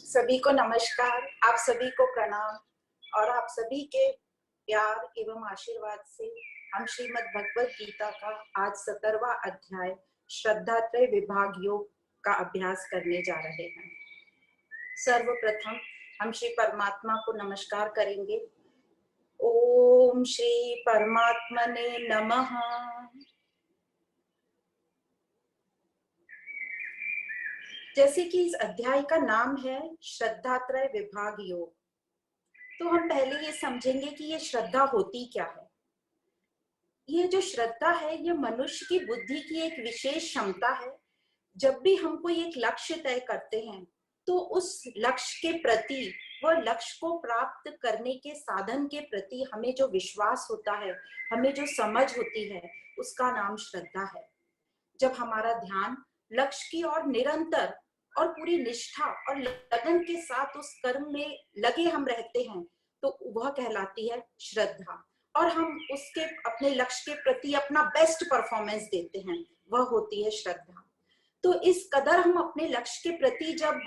सभी को नमस्कार, आप सभी को प्रणाम और आप सभी के प्यार एवं आशीर्वाद से हम श्रीमद् भगवत गीता का आज 17वां अध्याय श्रद्धात्रय विभाग योग का अभ्यास करने जा रहे हैं। सर्वप्रथम हम श्री परमात्मा को नमस्कार करेंगे। ओम श्री परमात्मने नमः। जैसे कि इस अध्याय का नाम है श्रद्धात्रय विभाग योग, तो हम पहले ये समझेंगे कि ये श्रद्धा होती क्या है। ये जो श्रद्धा है ये मनुष्य की बुद्धि की एक विशेष क्षमता है। जब भी हम कोई एक लक्ष्य तय करते हैं तो उस लक्ष्य के प्रति व लक्ष्य को प्राप्त करने के साधन के प्रति हमें जो विश्वास होता है, हमें जो समझ होती है, उसका नाम श्रद्धा है। जब हमारा ध्यान लक्ष्य की ओर निरंतर और पूरी निष्ठा और लगन के साथ उस कर्म में लगे हम रहते हैं तो वह कहलाती है श्रद्धा, और हम उसके अपने लक्ष्य के प्रति अपना बेस्ट परफॉर्मेंस देते हैं, वह होती है श्रद्धा। तो इस कदर हम अपने लक्ष्य के प्रति जब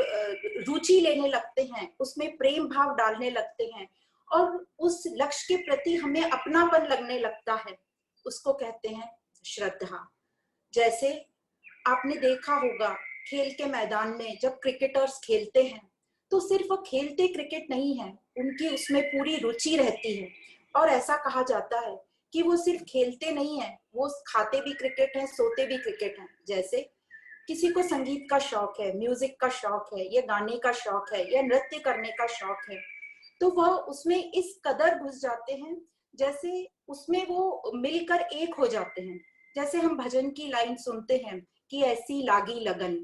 रुचि लेने लगते हैं, उसमें प्रेम भाव डालने लगते हैं और उस लक्ष्य के प्रति हमें अपनापन लगने लगता है, उसको कहते हैं श्रद्धा। जैसे आपने देखा होगा खेल के मैदान में जब क्रिकेटर्स खेलते हैं तो सिर्फ वो खेलते क्रिकेट नहीं है, उनकी उसमें पूरी रुचि रहती है और ऐसा कहा जाता है कि वो सिर्फ खेलते नहीं है, वो खाते भी क्रिकेट है, सोते भी क्रिकेट है। जैसे किसी को संगीत का शौक है, म्यूजिक का शौक है, या गाने का शौक है, या नृत्य करने का शौक है, तो वह उसमें इस कदर घुस जाते हैं, जैसे उसमें वो मिलकर एक हो जाते हैं। जैसे हम भजन की लाइन सुनते हैं कि ऐसी लागी लगन,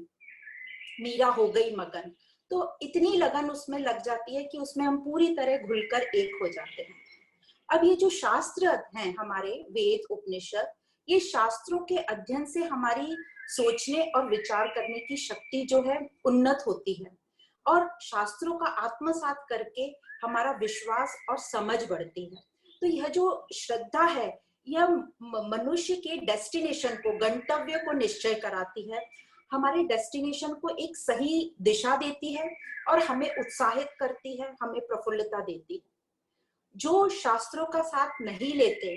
मीरा हो गई मगन, तो इतनी लगन उसमें लग जाती है कि उसमें हम पूरी तरह घुलकर एक हो जाते हैं। अब ये जो शास्त्र हैं हमारे वेद उपनिषद, ये शास्त्रों के अध्ययन से हमारी सोचने और विचार करने की शक्ति जो है उन्नत होती है, और शास्त्रों का आत्मसात करके हमारा विश्वास और समझ बढ़ती है। तो यह जो श्रद्धा है यह मनुष्य के डेस्टिनेशन को, गंतव्य को निश्चय कराती है, हमारे डेस्टिनेशन को एक सही दिशा देती है और हमें उत्साहित करती है, हमें प्रफुल्लता देती है। जो शास्त्रों का साथ नहीं लेते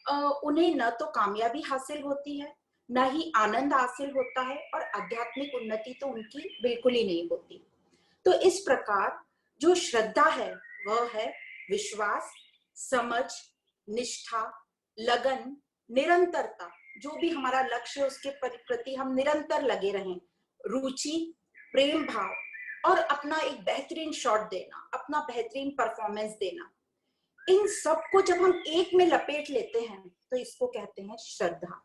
उन्हें न तो कामयाबी हासिल होती है, न ही आनंद हासिल होता है, और आध्यात्मिक उन्नति तो उनकी बिल्कुल ही नहीं होती। तो इस प्रकार जो श्रद्धा है वह है विश्वास, समझ, निष्ठा, लगन, निरंतरता। जो भी हमारा लक्ष्य है उसके प्रति हम निरंतर लगे रहें, रुचि, प्रेम भाव और अपना एक बेहतरीन शॉट देना, अपना बेहतरीन परफॉर्मेंस देना। इन सब को जब हम एक में लपेट लेते हैं तो इसको कहते हैं श्रद्धा।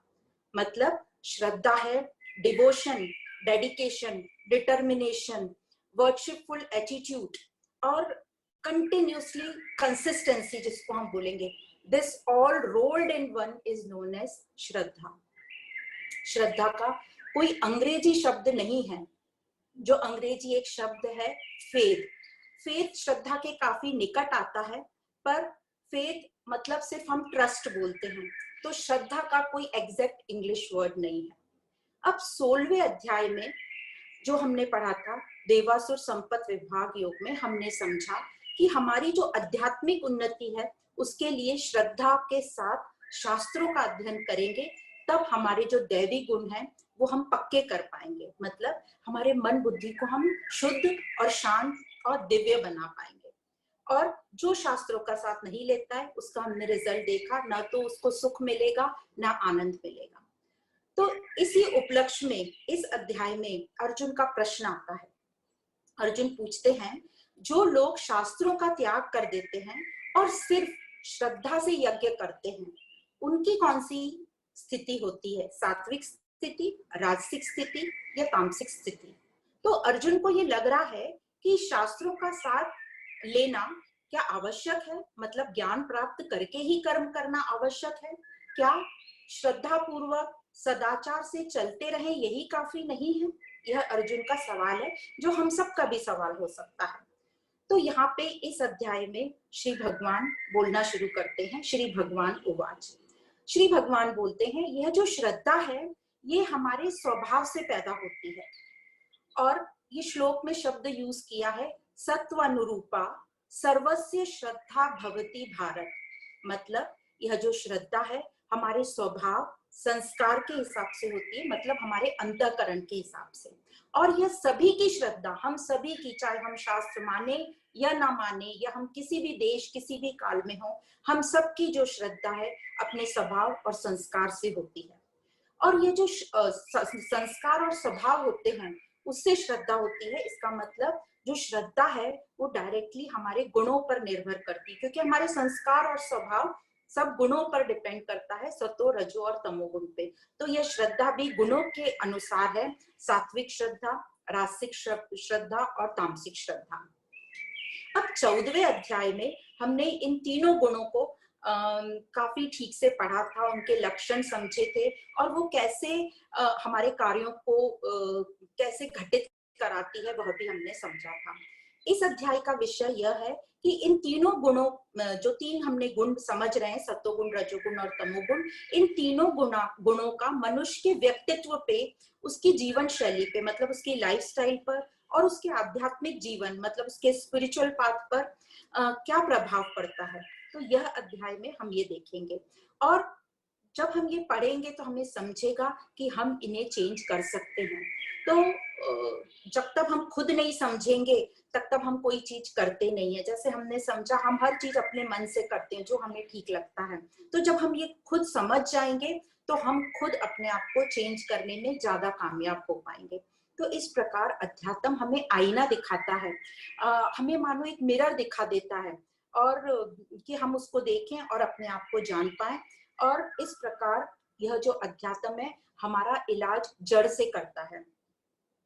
मतलब श्रद्धा है devotion, dedication, determination, worshipful attitude और कंटिन्यूसली कंसिस्टेंसी, जिसको हम बोलेंगे। This all rolled in one is known as shraddha. श्रद्धा का कोई अंग्रेजी शब्द नहीं है। जो अंग्रेजी एक शब्द है फेथ, फेथ श्रद्धा के काफी निकट आता है, पर फेथ मतलब सिर्फ हम ट्रस्ट बोलते हैं, तो श्रद्धा का कोई एग्जैक्ट इंग्लिश वर्ड नहीं है। अब 16वें अध्याय में जो हमने पढ़ा था देवासुर संपत विभाग योग में, हमने समझा कि हमारी जो आध्यात्मिक उन्नति है उसके लिए श्रद्धा के साथ शास्त्रों का अध्ययन करेंगे, तब हमारे जो दैवी गुण हैं वो हम पक्के कर पाएंगे। मतलब हमारे मन बुद्धि को हम शुद्ध और शांत और दिव्य बना पाएंगे। और जो शास्त्रों का साथ नहीं लेता है उसका हमने रिजल्ट देखा, ना तो उसको सुख मिलेगा ना आनंद मिलेगा। तो इसी उपलक्ष्य में इस अध्याय में अर्जुन का प्रश्न आता है। अर्जुन पूछते हैं, जो लोग शास्त्रों का त्याग कर देते हैं और सिर्फ श्रद्धा से यज्ञ करते हैं, उनकी कौन सी स्थिति होती है? सात्विक स्थिति, राजसिक स्थिति या तामसिक स्थिति? तो अर्जुन को ये लग रहा है कि शास्त्रों का साथ लेना क्या आवश्यक है? मतलब ज्ञान प्राप्त करके ही कर्म करना आवश्यक है क्या? श्रद्धा पूर्वक सदाचार से चलते रहे यही काफी नहीं है? यह अर्जुन का सवाल है, जो हम सबका भी सवाल हो सकता है। तो यहाँ पे इस अध्याय में श्री भगवान बोलना शुरू करते हैं। श्री भगवान उवाच, श्री भगवान बोलते हैं, यह जो श्रद्धा है ये हमारे स्वभाव से पैदा होती है, और ये श्लोक में शब्द यूज किया है सत्वानुरूपा सर्वस्य श्रद्धा भवति भारत। मतलब यह जो श्रद्धा है हमारे स्वभाव संस्कार के हिसाब से होती है, मतलब हमारे अंतःकरण के हिसाब से। और यह सभी की श्रद्धा, हम सभी की, चाहे हम शास्त्र माने या ना माने, या हम किसी भी देश किसी भी काल में हो, हम सबकी जो श्रद्धा है अपने स्वभाव और संस्कार से होती है। और ये जो संस्कार और स्वभाव होते हैं उससे श्रद्धा होती है। इसका मतलब जो श्रद्धा है वो डायरेक्टली हमारे गुणों पर निर्भर करती है, क्योंकि हमारे संस्कार और स्वभाव सब गुणों पर डिपेंड करता है, सतो रजो और तमोगुण पे। तो यह श्रद्धा भी गुणों के अनुसार है, सात्विक श्रद्धा, रासिक श्रद्धा और तामसिक श्रद्धा। अब 14वें अध्याय में हमने इन तीनों गुणों को काफी ठीक से पढ़ा था, उनके लक्षण समझे थे और वो कैसे हमारे कार्यों को कैसे घटित कराती है वह भी हमने समझा था। इस अध्याय का विषय यह है कि इन तीनों गुणों, जो तीन हमने गुण समझ रहे हैं, सत्वगुण रजोगुण और तमोगुण, इन तीनों गुणों का मनुष्य के व्यक्तित्व पे, उसकी जीवन शैली पे, मतलब उसकी लाइफस्टाइल पर और उसके आध्यात्मिक जीवन मतलब उसके स्पिरिचुअल पाथ पर क्या प्रभाव पड़ता है। तो यह अध्याय में हम ये देखेंगे और जब हम ये पढ़ेंगे तो हमें समझेगा कि हम इन्हें चेंज कर सकते हैं। तो जब तक हम खुद नहीं समझेंगे तब तक हम कोई चीज करते नहीं है। जैसे हमने समझा, हम हर चीज अपने मन से करते हैं जो हमें ठीक लगता है। तो जब हम ये खुद समझ जाएंगे तो हम खुद अपने आप को चेंज करने में ज्यादा कामयाब हो पाएंगे। तो इस प्रकार अध्यात्म हमें आईना दिखाता है, हमें मानो एक मिरर दिखा देता है और कि हम उसको देखें और अपने आप को जान पाए। और इस प्रकार यह जो अध्यात्म है हमारा इलाज जड़ से करता है।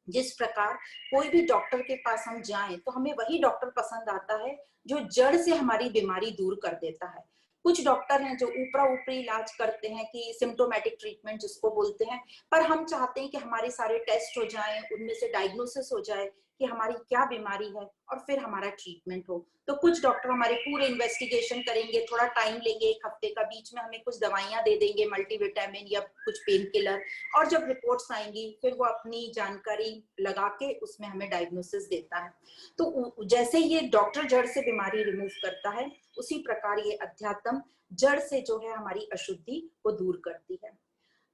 जिस प्रकार कोई भी डॉक्टर के पास हम जाएं तो हमें वही डॉक्टर पसंद आता है जो जड़ से हमारी बीमारी दूर कर देता है। कुछ डॉक्टर हैं जो ऊपरा ऊपरी इलाज करते हैं कि सिम्टोमेटिक ट्रीटमेंट जिसको बोलते हैं, पर हम चाहते हैं कि हमारे सारे टेस्ट हो जाएं, उनमें से डायग्नोसिस हो जाए कि हमारी क्या बीमारी है और फिर हमारा ट्रीटमेंट हो। तो कुछ डॉक्टर हमारे पूरे इन्वेस्टिगेशन करेंगे, थोड़ा टाइम लेंगे, एक हफ्ते का, बीच में हमें कुछ दवाइयां दे देंगे, मल्टीविटामिन या कुछ पेन किलर, और जब रिपोर्ट्स आएंगी फिर वो अपनी जानकारी लगा के उसमें हमें डायग्नोसिस देता है। तो जैसे ये डॉक्टर जड़ से बीमारी रिमूव करता है, उसी प्रकार ये अध्यात्म जड़ से जो है हमारी अशुद्धि को दूर करती है।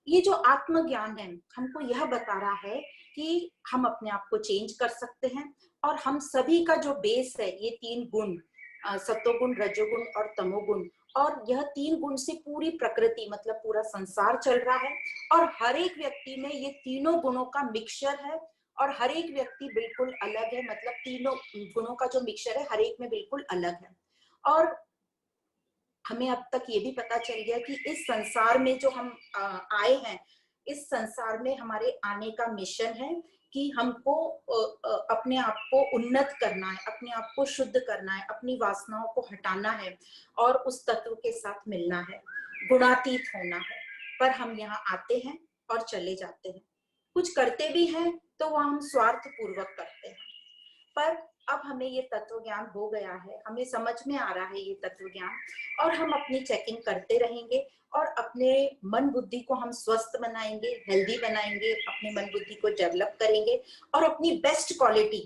ये जो आत्मज्ञान है हमको यह बता रहा है कि हम अपने आप को चेंज कर सकते हैं और हम सभी का जो बेस है ये तीन गुण, सत्वगुण रजोगुण और तमोगुण, और यह तीन गुण से पूरी प्रकृति मतलब पूरा संसार चल रहा है। और हर एक व्यक्ति में ये तीनों गुणों का मिक्सचर है और हर एक व्यक्ति बिल्कुल अलग है, मतलब तीनों गुणों का जो मिक्सचर है हर एक में बिल्कुल अलग है। और हमें अब तक ये भी पता चल गया कि इस संसार में जो हम आए हैं, इस संसार में हमारे आने का मिशन है कि हमको अपने आप को उन्नत करना है, अपने आप को शुद्ध करना है, अपनी वासनाओं को हटाना है और उस तत्व के साथ मिलना है, गुणातीत होना है। पर हम यहाँ आते हैं और चले जाते हैं, कुछ करते भी हैं तो वह हम स्वार्थ पूर्वक करते हैं। पर अब हमें ये तत्व ज्ञान हो गया है, हमें समझ में आ रहा है ये तत्व ज्ञान, और हम अपनी चेकिंग करते रहेंगे और अपने मन बुद्धि को हम स्वस्थ बनाएंगे, हेल्दी बनाएंगे, अपने मन बुद्धि को डेवलप करेंगे और अपनी बेस्ट क्वालिटी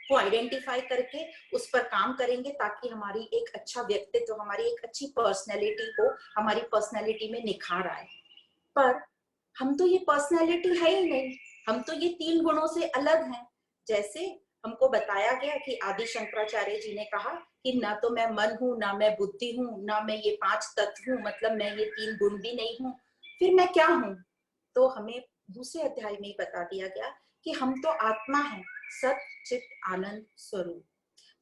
को आइडेंटिफाई करके उस पर काम करेंगे ताकि हमारी एक अच्छा व्यक्तित्व, हमारी एक अच्छी पर्सनैलिटी को, हमारी पर्सनैलिटी में निखार आए। पर हम तो ये पर्सनैलिटी है ही नहीं, हम तो ये तीन गुणों से अलग हैं। जैसे हमको बताया गया कि आदि शंकराचार्य जी ने कहा कि ना तो मैं मन हूं, ना मैं बुद्धि हूं, ना मैं ये पांच तत्व हूं, मतलब मैं ये तीन गुण भी नहीं हूं, फिर मैं क्या हूं? तो हमें दूसरे अध्याय में ही बता दिया गया कि हम तो आत्मा है, सत चित आनंद स्वरूप।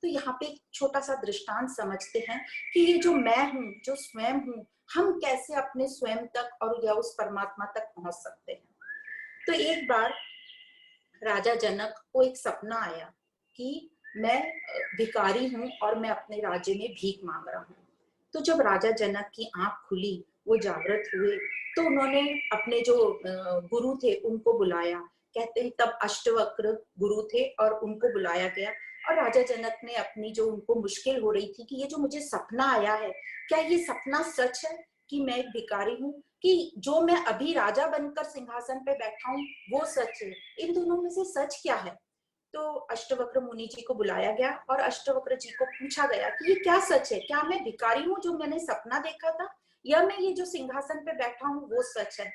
तो यहाँ पे एक छोटा सा दृष्टांत समझते हैं कि ये जो मैं हूँ, जो स्वयं हूँ, हम कैसे अपने स्वयं तक और या उस परमात्मा तक पहुंच सकते हैं। तो एक बार राजा जनक को एक सपना आया कि मैं भिखारी हूँ और मैं अपने राज्य में भीख मांग रहा हूँ। तो जब राजा जनक की आंख खुली, वो जागृत हुए, तो उन्होंने अपने जो गुरु थे उनको बुलाया। कहते हैं तब अष्टवक्र गुरु थे और उनको बुलाया गया और राजा जनक ने अपनी जो उनको मुश्किल हो रही थी कि ये जो मुझे सपना आया है, क्या ये सपना सच है कि मैं एक भिखारी हूँ, कि जो मैं अभी राजा बनकर सिंहासन पे बैठा हूँ वो सच है, इन दोनों में से सच क्या है? तो अष्टवक्र मुनि जी को बुलाया गया और अष्टवक्र जी को पूछा गया कि ये क्या सच है, क्या मैं भिखारी हूँ जो मैंने सपना देखा था, या मैं ये जो सिंहासन पे बैठा हूँ वो सच है।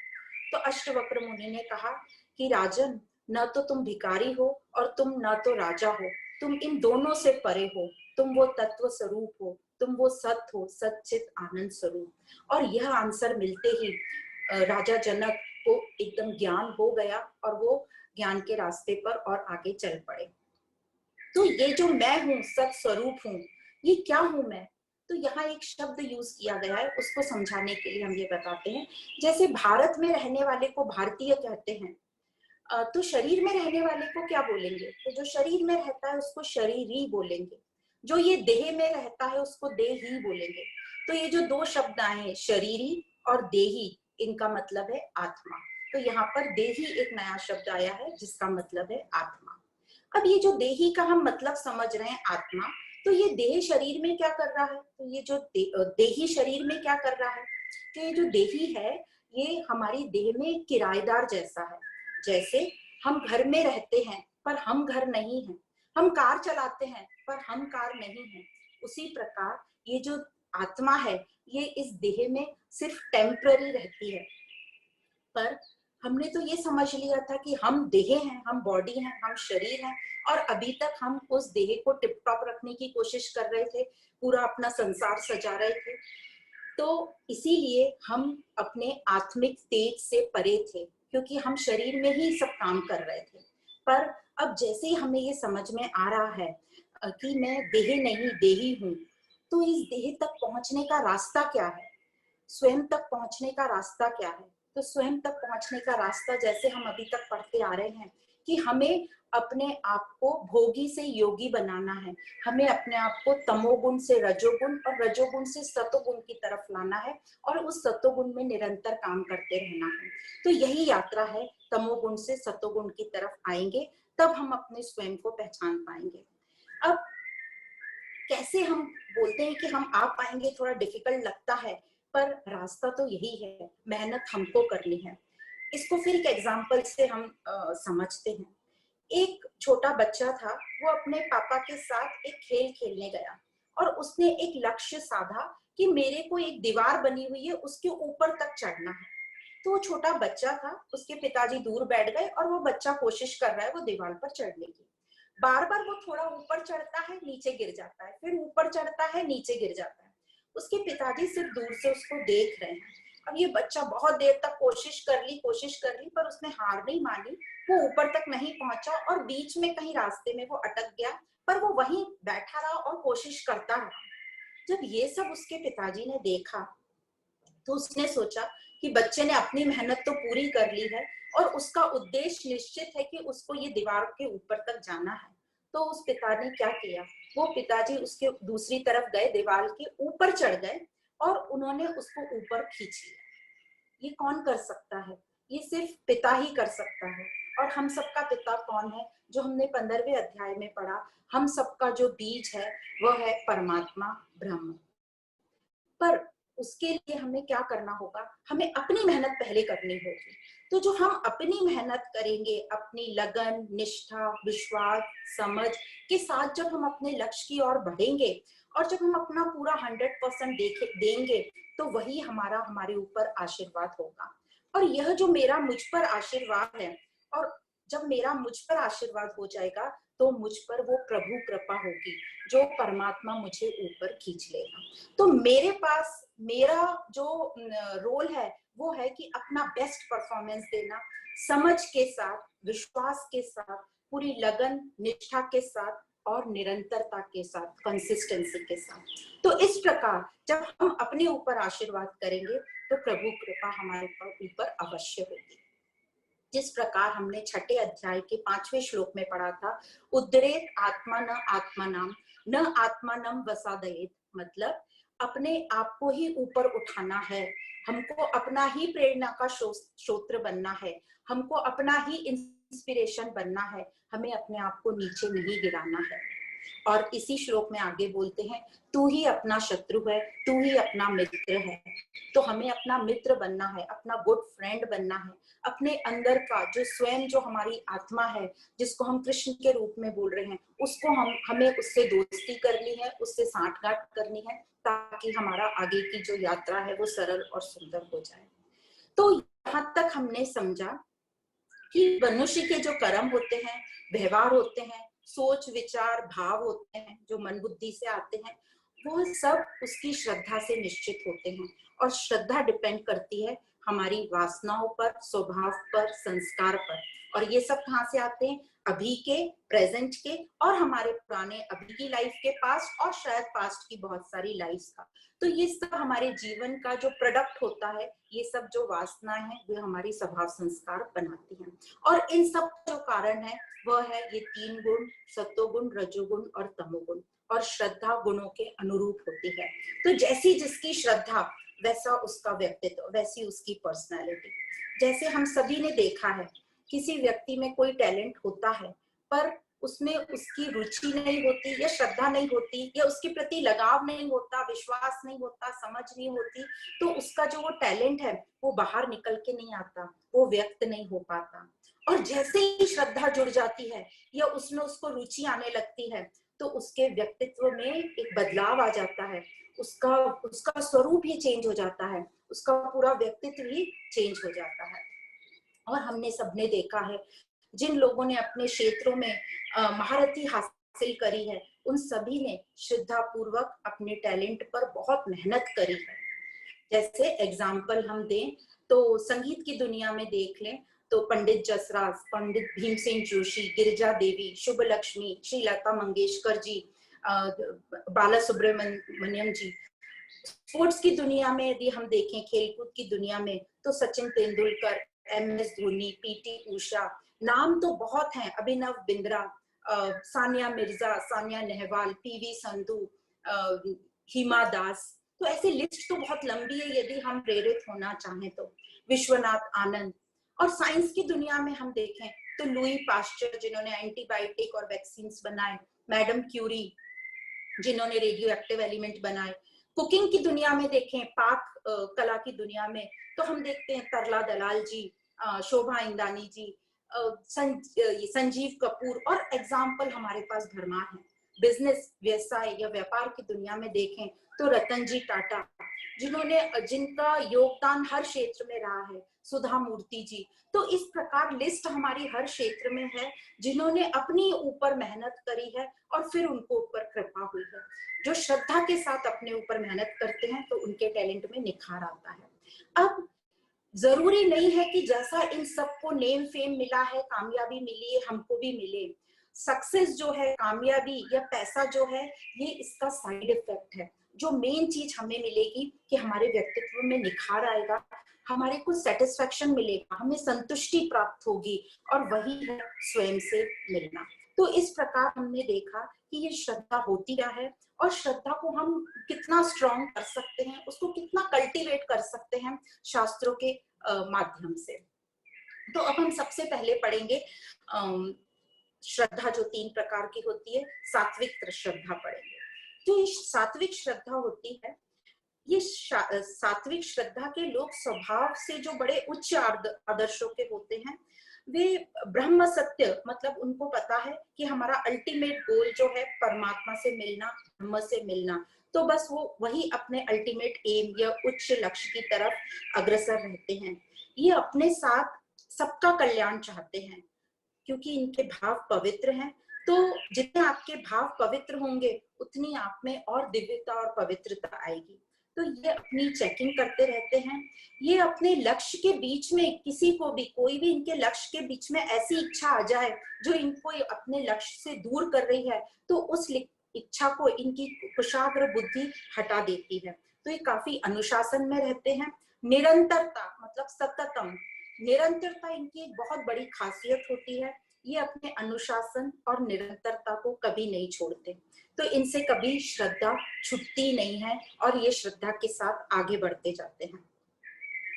तो अष्टवक्र मुनि ने कहा कि राजन, न तो तुम भिखारी हो और तुम न तो राजा हो, तुम इन दोनों से परे हो, तुम वो तत्व स्वरूप हो, तुम वो सत हो, सच्चित आनंद स्वरूप। और यह आंसर मिलते ही राजा जनक को एकदम ज्ञान हो गया और वो ज्ञान के रास्ते पर और आगे चल पड़े। तो ये जो मैं हूँ, सत स्वरूप हूँ, ये क्या हूँ मैं? तो यहाँ एक शब्द यूज किया गया है, उसको समझाने के लिए हम ये बताते हैं। जैसे भारत में रहने वाले को भारतीय कहते हैं, तो शरीर में रहने वाले को क्या बोलेंगे? तो जो शरीर में रहता है उसको शरीरी बोलेंगे, जो ये देह में रहता है उसको देही बोलेंगे। तो ये जो दो शब्द आए हैं, शरीरी और देही, इनका मतलब है आत्मा। तो यहाँ पर देही एक नया शब्द आया है जिसका मतलब है आत्मा। अब ये जो देही का हम मतलब समझ रहे हैं आत्मा, तो ये देह शरीर में क्या कर रहा है? तो ये जो देही शरीर में क्या कर रहा है? तो ये जो देही है, ये हमारी देह में किराएदार जैसा है। जैसे हम घर में रहते हैं पर हम घर नहीं हैं, हम कार चलाते हैं पर हम कार नहीं हैं, उसी प्रकार ये जो आत्मा है ये इस देह में सिर्फ टेम्पररी रहती है। पर हमने तो ये समझ लिया था कि हम देह हैं, हम बॉडी हैं, हम शरीर हैं, और अभी तक हम उस देह को टिप टॉप रखने की कोशिश कर रहे थे, पूरा अपना संसार सजा रहे थे। तो इसीलिए हम अपने आत्मिक तेज से परे थे, क्योंकि हम शरीर में ही सब काम कर रहे थे। पर अब जैसे ही हमें ये समझ में आ रहा है कि मैं देह नहीं देही हूँ, तो इस देह तक पहुंचने का रास्ता क्या है, स्वयं तक पहुंचने का रास्ता क्या है? तो स्वयं तक पहुंचने का रास्ता, जैसे हम अभी तक पढ़ते आ रहे हैं कि हमें अपने आप को भोगी से योगी बनाना है, हमें अपने आप को तमोगुण से रजोगुण और रजोगुण से सतोगुण की तरफ लाना है, और उस सतोगुण में निरंतर काम करते रहना है। तो यही यात्रा है, तमोगुण से सतोगुण की तरफ आएंगे तब हम अपने स्वयं को पहचान पाएंगे। अब कैसे हम बोलते हैं कि हम आ पाएंगे, थोड़ा डिफिकल्ट लगता है, पर रास्ता तो यही है, मेहनत हमको करनी है। इसको फिर एक एग्जांपल से हम समझते हैं। एक छोटा बच्चा था, वो अपने पापा के साथ एक खेल खेलने गया और उसने एक लक्ष्य साधा कि मेरे को एक दीवार बनी हुई है, उसके ऊपर तक चढ़ना है। तो वो छोटा बच्चा था, उसके पिताजी दूर बैठ गए और वो बच्चा कोशिश कर रहा है वो दीवार पर चढ़ने की। बार बार वो थोड़ा ऊपर चढ़ता है, नीचे गिर जाता है, फिर ऊपर चढ़ता है, नीचे गिर जाता है। उसके पिताजी सिर्फ दूर से उसको देख रहे हैं। अब ये बच्चा बहुत देर तक कोशिश कर ली, पर उसने हार नहीं मानी। वो ऊपर तक नहीं पहुंचा और बीच में कहीं रास्ते में वो अटक गया, पर वो वहीं बैठा रहा और कोशिश करता रहा। जब ये सब उसके पिताजी ने देखा, तो उसने सोचा कि बच्चे ने अपनी मेहनत तो पूरी कर ली है और उसका उद्देश्य निश्चित है कि उसको ये दीवार के ऊपर तक जाना है। तो उस पिता ने क्या किया, वो पिताजी उसके दूसरी तरफ गए, दीवार के ऊपर चढ़ गए और उन्होंने उसको ऊपर खींच लिया। ये कौन कर सकता है? ये सिर्फ पिता ही कर सकता है। और हम सबका पिता कौन है? जो हमने 15वें अध्याय में पढ़ा, हम सबका जो बीज है वह है परमात्मा ब्रह्म। पर उसके लिए हमें क्या करना होगा? हमें अपनी मेहनत पहले करनी होगी। तो जो हम अपनी मेहनत करेंगे, अपनी लगन, निष्ठा, विश्वास, समझ के साथ जब हम अपने लक्ष्य की ओर बढ़ेंगे और जब हम अपना पूरा 100% देंगे, तो वही हमारा हमारे ऊपर आशीर्वाद होगा। और यह जो मेरा मुझ पर आशीर्वाद है, और जब मेरा मुझ पर आशीर्वाद हो जाएगा तो मुझ पर वो प्रभु कृपा होगी, जो परमात्मा मुझे ऊपर खींच लेगा। तो मेरे पास मेरा जो रोल है वो है कि अपना बेस्ट परफॉर्मेंस देना, समझ के साथ, विश्वास के साथ, पूरी लगन, निष्ठा के साथ और निरंतरता के साथ, कंसिस्टेंसी के साथ। तो इस प्रकार जब हम अपने ऊपर आशीर्वाद करेंगे तो प्रभु कृपा हमारे ऊपर अवश्य होगी। जिस प्रकार हमने 6ठे अध्याय के 5वें श्लोक में पढ़ा था, उद्धरेत आत्मा न आत्मानाम न आत्मानम वसादयेत, मतलब अपने आप को ही ऊपर उठाना है, हमको अपना ही प्रेरणा का स्रोत बनना है, हमको अपना ही इंस्पिरेशन बनना है, हमें अपने आप को नीचे नहीं गिराना है। और इसी श्लोक में आगे बोलते हैं, तू ही अपना शत्रु है, तू ही अपना मित्र है। तो हमें अपना मित्र बनना है, अपना गुड फ्रेंड बनना है। अपने अंदर का जो स्वयं, जो हमारी आत्मा है, जिसको हम कृष्ण के रूप में बोल रहे हैं, उसको हमें उससे दोस्ती करनी है, उससे सांठगांठ करनी है, ताकि हमारा आगे की जो यात्रा है वो सरल और सुंदर हो जाए। तो यहाँ तक हमने समझा कि मनुष्य के जो कर्म होते हैं, व्यवहार होते हैं, सोच विचार भाव होते हैं, जो मन बुद्धि से आते हैं, वो सब उसकी श्रद्धा से निश्चित होते हैं। और श्रद्धा डिपेंड करती है हमारी वासनाओं पर, स्वभाव पर, संस्कार पर। और ये सब कहाँ से आते हैं? अभी के, प्रेजेंट के, और हमारे पुराने अभी की लाइफ के पास्ट, और शायद पास्ट की बहुत सारी लाइफ का। तो ये सब हमारे जीवन का जो प्रोडक्ट होता है, ये सब जो वासनाएं हैं, वे हमारी स्वभाव संस्कार बनाती हैं। और इन सब जो कारण है वह है ये 3 गुण, सत्वगुण, रजोगुण और तमोगुण। और श्रद्धा गुणों के अनुरूप होती है। तो जैसी जिसकी श्रद्धा, वैसा उसका व्यक्तित्व, वैसी उसकी पर्सनालिटी। जैसे हम सभी ने देखा है, किसी व्यक्ति में कोई टैलेंट होता है, पर उसमें उसकी रुचि नहीं होती, या श्रद्धा नहीं होती, या उसके प्रति लगाव नहीं होता, विश्वास नहीं होता, समझ नहीं होती, तो उसका जो वो टैलेंट है वो बाहर निकल के नहीं आता, वो व्यक्त नहीं हो पाता। और जैसे ही श्रद्धा जुड़ जाती है, या उसमें उसको रुचि आने लगती है, तो उसके व्यक्तित्व में एक बदलाव आ जाता है, उसका उसका स्वरूप ही चेंज हो जाता है, उसका पूरा व्यक्तित्व ही चेंज हो जाता है। और हमने सबने देखा है, जिन लोगों ने अपने क्षेत्रों में महारथी हासिल करी है, उन सभी ने श्रद्धा पूर्वक अपने टैलेंट पर बहुत मेहनत करी है। जैसे एग्जाम्पल हम दें तो संगीत की दुनिया में देख लें तो पंडित जसराज, पंडित भीमसेन जोशी, गिरिजा देवी, शुभ लक्ष्मी, श्री लता मंगेशकर जी, बाला सुब्रमण्यम जी। स्पोर्ट्स की दुनिया में यदि हम देखें, खेलकूद की दुनिया में, तो सचिन तेंदुलकर, MS धोनी, PT उषा, नाम तो बहुत हैं, अभिनव बिंद्रा, सानिया मिर्जा, सानिया नेहवाल, PV संधू, हिमा दास। तो ऐसी लिस्ट तो बहुत लंबी है यदि हम प्रेरित होना चाहें तो। विश्वनाथ आनंद। और साइंस की दुनिया में हम देखें तो लुई पास्चर, जिन्होंने एंटीबायोटिक और वैक्सीन बनाए, मैडम क्यूरी, जिन्होंने रेडियो एक्टिव एलिमेंट बनाए। कुकिंग की दुनिया में देखें, पाक कला की दुनिया में, तो हम देखते हैं तरला दलाल जी, शोभा इंदानी जी, संजीव कपूर, और एग्जाम्पल हमारे पास भरमार है। बिजनेस, व्यवसाय या व्यापार की दुनिया में देखें तो रतन जी टाटा, जिनका योगदान हर क्षेत्र में रहा है, सुधा मूर्ति जी। तो इस प्रकार लिस्ट हमारी हर क्षेत्र में है, जिन्होंने अपनी ऊपर मेहनत करी है और फिर उनको ऊपर कृपा हुई है। जो श्रद्धा के साथ अपने ऊपर मेहनत करते हैं तो उनके टैलेंट में निखार आता है। अब जरूरी नहीं है कि जैसा इन सबको नेम फेम मिला है, कामयाबी मिली है, हमको भी मिले। सक्सेस जो है, कामयाबी या पैसा जो है, ये इसका साइड इफेक्ट है। जो मेन चीज हमें मिलेगी कि हमारे व्यक्तित्व में निखार आएगा, हमारे को सेटिस्फेक्शन मिलेगा, हमें संतुष्टि प्राप्त होगी, और वही है स्वयं से मिलना। तो इस प्रकार हमने देखा कि ये श्रद्धा होती क्या है, और श्रद्धा को हम कितना स्ट्रॉन्ग कर सकते हैं, उसको कितना कल्टीवेट कर सकते हैं शास्त्रों के माध्यम से। तो अब हम सबसे पहले पढ़ेंगे श्रद्धा जो 3 प्रकार की होती है, सात्विक श्रद्धा पढ़ेंगे। जो सात्विक श्रद्धा होती है, ये सात्विक श्रद्धा के लोग स्वभाव से जो बड़े उच्च आदर्शों के होते हैं, वे ब्रह्म सत्य, मतलब उनको पता है कि हमारा अल्टीमेट गोल जो है परमात्मा से मिलना, ब्रह्म से मिलना, तो बस वो वही अपने अल्टीमेट एम या उच्च लक्ष्य की तरफ अग्रसर रहते हैं। ये अपने साथ सबका कल्याण चाहते हैं, क्योंकि इनके भाव पवित्र हैं। तो जितने आपके भाव पवित्र होंगे, उतनी आप में और दिव्यता और पवित्रता आएगी। तो ये अपनी चेकिंग करते रहते हैं। ये अपने लक्ष्य के बीच में किसी को भी, कोई भी इनके लक्ष्य के बीच में ऐसी इच्छा आ जाए जो इनको अपने लक्ष्य से दूर कर रही है, तो उस इच्छा को इनकी कुशाग्र बुद्धि हटा देती है। तो ये काफी अनुशासन में रहते हैं। निरंतरता, मतलब सततम, निरंतरता इनकी एक बहुत बड़ी खासियत होती है। ये अपने अनुशासन और निरंतरता को कभी नहीं छोड़ते। तो इनसे कभी श्रद्धा छूटती नहीं है, और ये श्रद्धा के साथ आगे बढ़ते जाते हैं।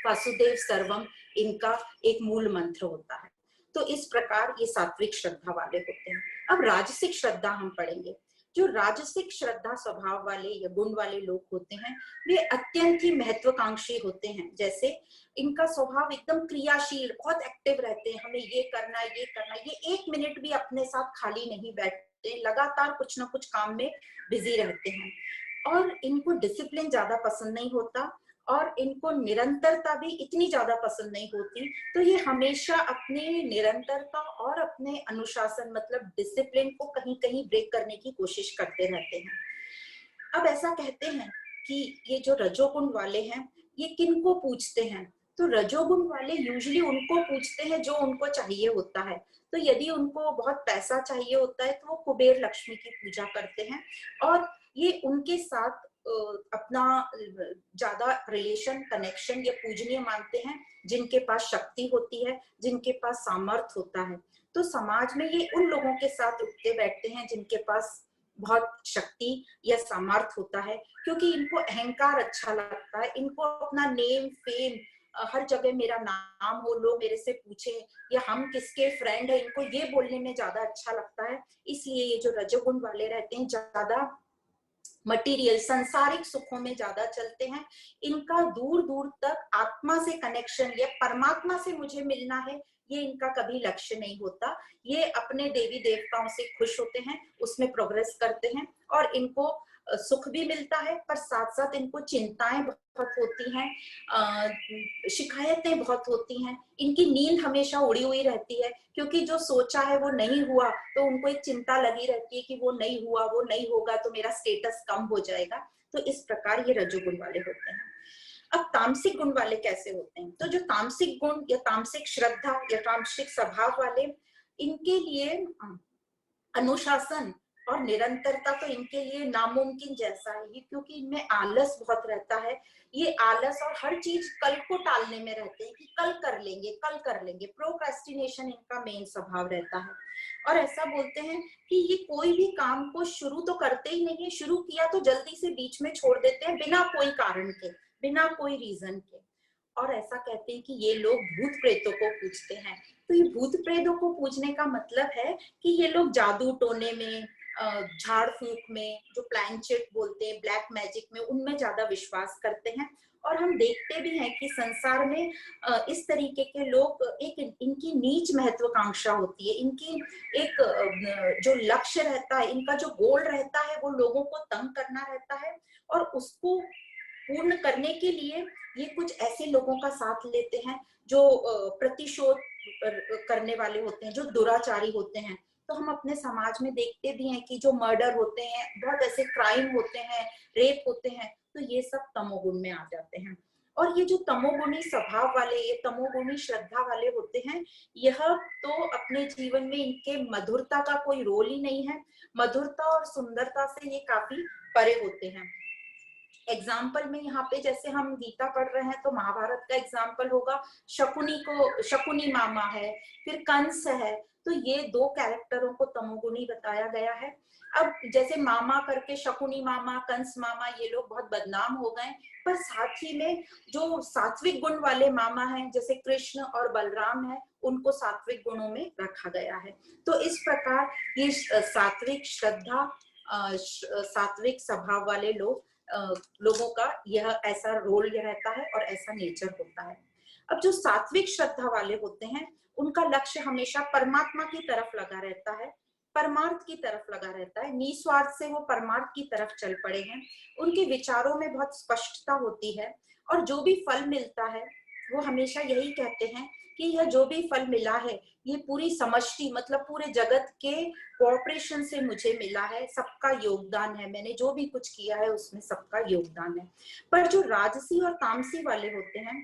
वासुदेव सर्वम इनका एक मूल मंत्र होता है। तो इस प्रकार ये सात्विक श्रद्धा वाले होते हैं। अब राजसिक श्रद्धा हम पढ़ेंगे। जो राजसिक श्रद्धा स्वभाव वाले या गुण वाले लोग होते हैं वे अत्यंत ही महत्वाकांक्षी होते हैं। जैसे इनका स्वभाव एकदम क्रियाशील, बहुत एक्टिव रहते हैं, हमें ये करना है, ये करना है, ये एक मिनट भी अपने साथ खाली नहीं बैठते, लगातार कुछ ना कुछ काम में बिजी रहते हैं। और इनको डिसिप्लिन ज्यादा पसंद नहीं होता और इनको निरंतरता भी इतनी ज्यादा पसंद नहीं होती। तो ये हमेशा अपने निरंतरता और अपने अनुशासन मतलब डिसिप्लिन को कहीं कहीं ब्रेक करने की कोशिश करते रहते हैं। अब ऐसा कहते हैं कि ये जो रजोगुण वाले हैं ये किनको पूछते हैं, तो रजोगुण वाले यूजुअली उनको पूछते हैं जो उनको चाहिए होता है। तो यदि उनको बहुत पैसा चाहिए होता है तो वो कुबेर लक्ष्मी की पूजा करते हैं और ये उनके साथ अपना ज्यादा रिलेशन कनेक्शन या पूजनीय मानते हैं जिनके पास शक्ति होती है, जिनके पास सामर्थ होता है। तो समाज में ये उन लोगों के साथ उठते बैठते हैं जिनके पास बहुत शक्ति या सामर्थ होता है, क्योंकि इनको अहंकार अच्छा लगता है, इनको अपना नेम फेम हर जगह मेरा नाम हो, लोग मेरे से पूछे या हम किसके फ्रेंड है, इनको ये बोलने में ज्यादा अच्छा लगता है। इसलिए ये जो रजोगुण वाले रहते हैं ज्यादा मटेरियल संसारिक सुखों में ज्यादा चलते हैं। इनका दूर दूर तक आत्मा से कनेक्शन या परमात्मा से मुझे मिलना है ये इनका कभी लक्ष्य नहीं होता। ये अपने देवी देवताओं से खुश होते हैं, उसमें प्रोग्रेस करते हैं और इनको सुख भी मिलता है, पर साथ साथ इनको चिंताएं बहुत होती हैं, शिकायतें बहुत होती हैं। इनकी नींद हमेशा उड़ी हुई रहती है, क्योंकि जो सोचा है वो नहीं हुआ तो उनको एक चिंता लगी रहती है कि वो नहीं हुआ, वो नहीं होगा तो मेरा स्टेटस कम हो जाएगा। तो इस प्रकार ये रजोगुण वाले होते हैं। अब तामसिक गुण वाले कैसे होते हैं, तो जो तामसिक गुण या तामसिक श्रद्धा या तामसिक स्वभाव वाले, इनके लिए अनुशासन और निरंतरता तो इनके लिए नामुमकिन जैसा है, क्योंकि इनमें आलस बहुत रहता है। ये आलस और हर चीज कल को टालने में रहते हैं कि कल कर लेंगे, कल कर लेंगे। प्रोक्रेस्टिनेशन इनका मेन स्वभाव रहता है। और ऐसा बोलते हैं कि ये कोई भी काम को शुरू तो करते ही नहीं है, शुरू किया तो जल्दी से बीच में छोड़ देते हैं बिना कोई कारण के, बिना कोई रीजन के। और ऐसा कहते हैं कि ये लोग भूत प्रेतों को पूजते हैं। तो ये भूत प्रेतों को पूजने का मतलब है कि ये लोग जादू टोने में, झाड़ फूंक में, जो प्लानचेट बोलते हैं, ब्लैक मैजिक में, उनमें ज्यादा विश्वास करते हैं। और हम देखते भी हैं कि संसार में इस तरीके के लोग, एक इनकी नीच महत्वाकांक्षा होती है, इनकी एक जो लक्ष्य रहता है, इनका जो गोल रहता है वो लोगों को तंग करना रहता है। और उसको पूर्ण करने के लिए ये कुछ ऐसे लोगों का साथ लेते हैं जो प्रतिशोध करने वाले होते हैं, जो दुराचारी होते हैं। तो हम अपने समाज में देखते भी हैं कि जो मर्डर होते हैं, बहुत ऐसे क्राइम होते हैं, रेप होते हैं, तो ये सब तमोगुण में आ जाते हैं। और ये जो तमोगुणी स्वभाव वाले, ये तमोगुणी श्रद्धा वाले होते हैं, यह तो अपने जीवन में इनके मधुरता का कोई रोल ही नहीं है। मधुरता और सुंदरता से ये काफी परे होते हैं। एग्जाम्पल में यहाँ पे जैसे हम गीता पढ़ रहे हैं तो महाभारत का एग्जाम्पल होगा, शकुनी मामा है, फिर कंस है। तो ये दो कैरेक्टरों को तमोगुणी बताया गया है। अब जैसे मामा करके शकुनी मामा, कंस मामा, ये लोग बहुत बदनाम हो गए, पर साथ ही में जो सात्विक गुण वाले मामा हैं जैसे कृष्ण और बलराम है, उनको सात्विक गुणों में रखा गया है। तो इस प्रकार ये सात्विक श्रद्धा, सात्विक स्वभाव वाले लोगों का यह ऐसा रोल रहता है और ऐसा नेचर होता है। अब जो सात्विक श्रद्धा वाले होते हैं उनका लक्ष्य हमेशा परमात्मा की तरफ लगा रहता है, परमार्थ की तरफ लगा रहता है, निस्वार्थ से वो परमार्थ की तरफ चल पड़े हैं। उनके विचारों में बहुत स्पष्टता होती है और जो भी फल मिलता है वो हमेशा यही कहते हैं कि यह जो भी फल मिला है ये पूरी समष्टि मतलब पूरे जगत के कोऑपरेशन से मुझे मिला है, सबका योगदान है, मैंने जो भी कुछ किया है उसमें सबका योगदान है। पर जो राजसी और तामसी वाले होते हैं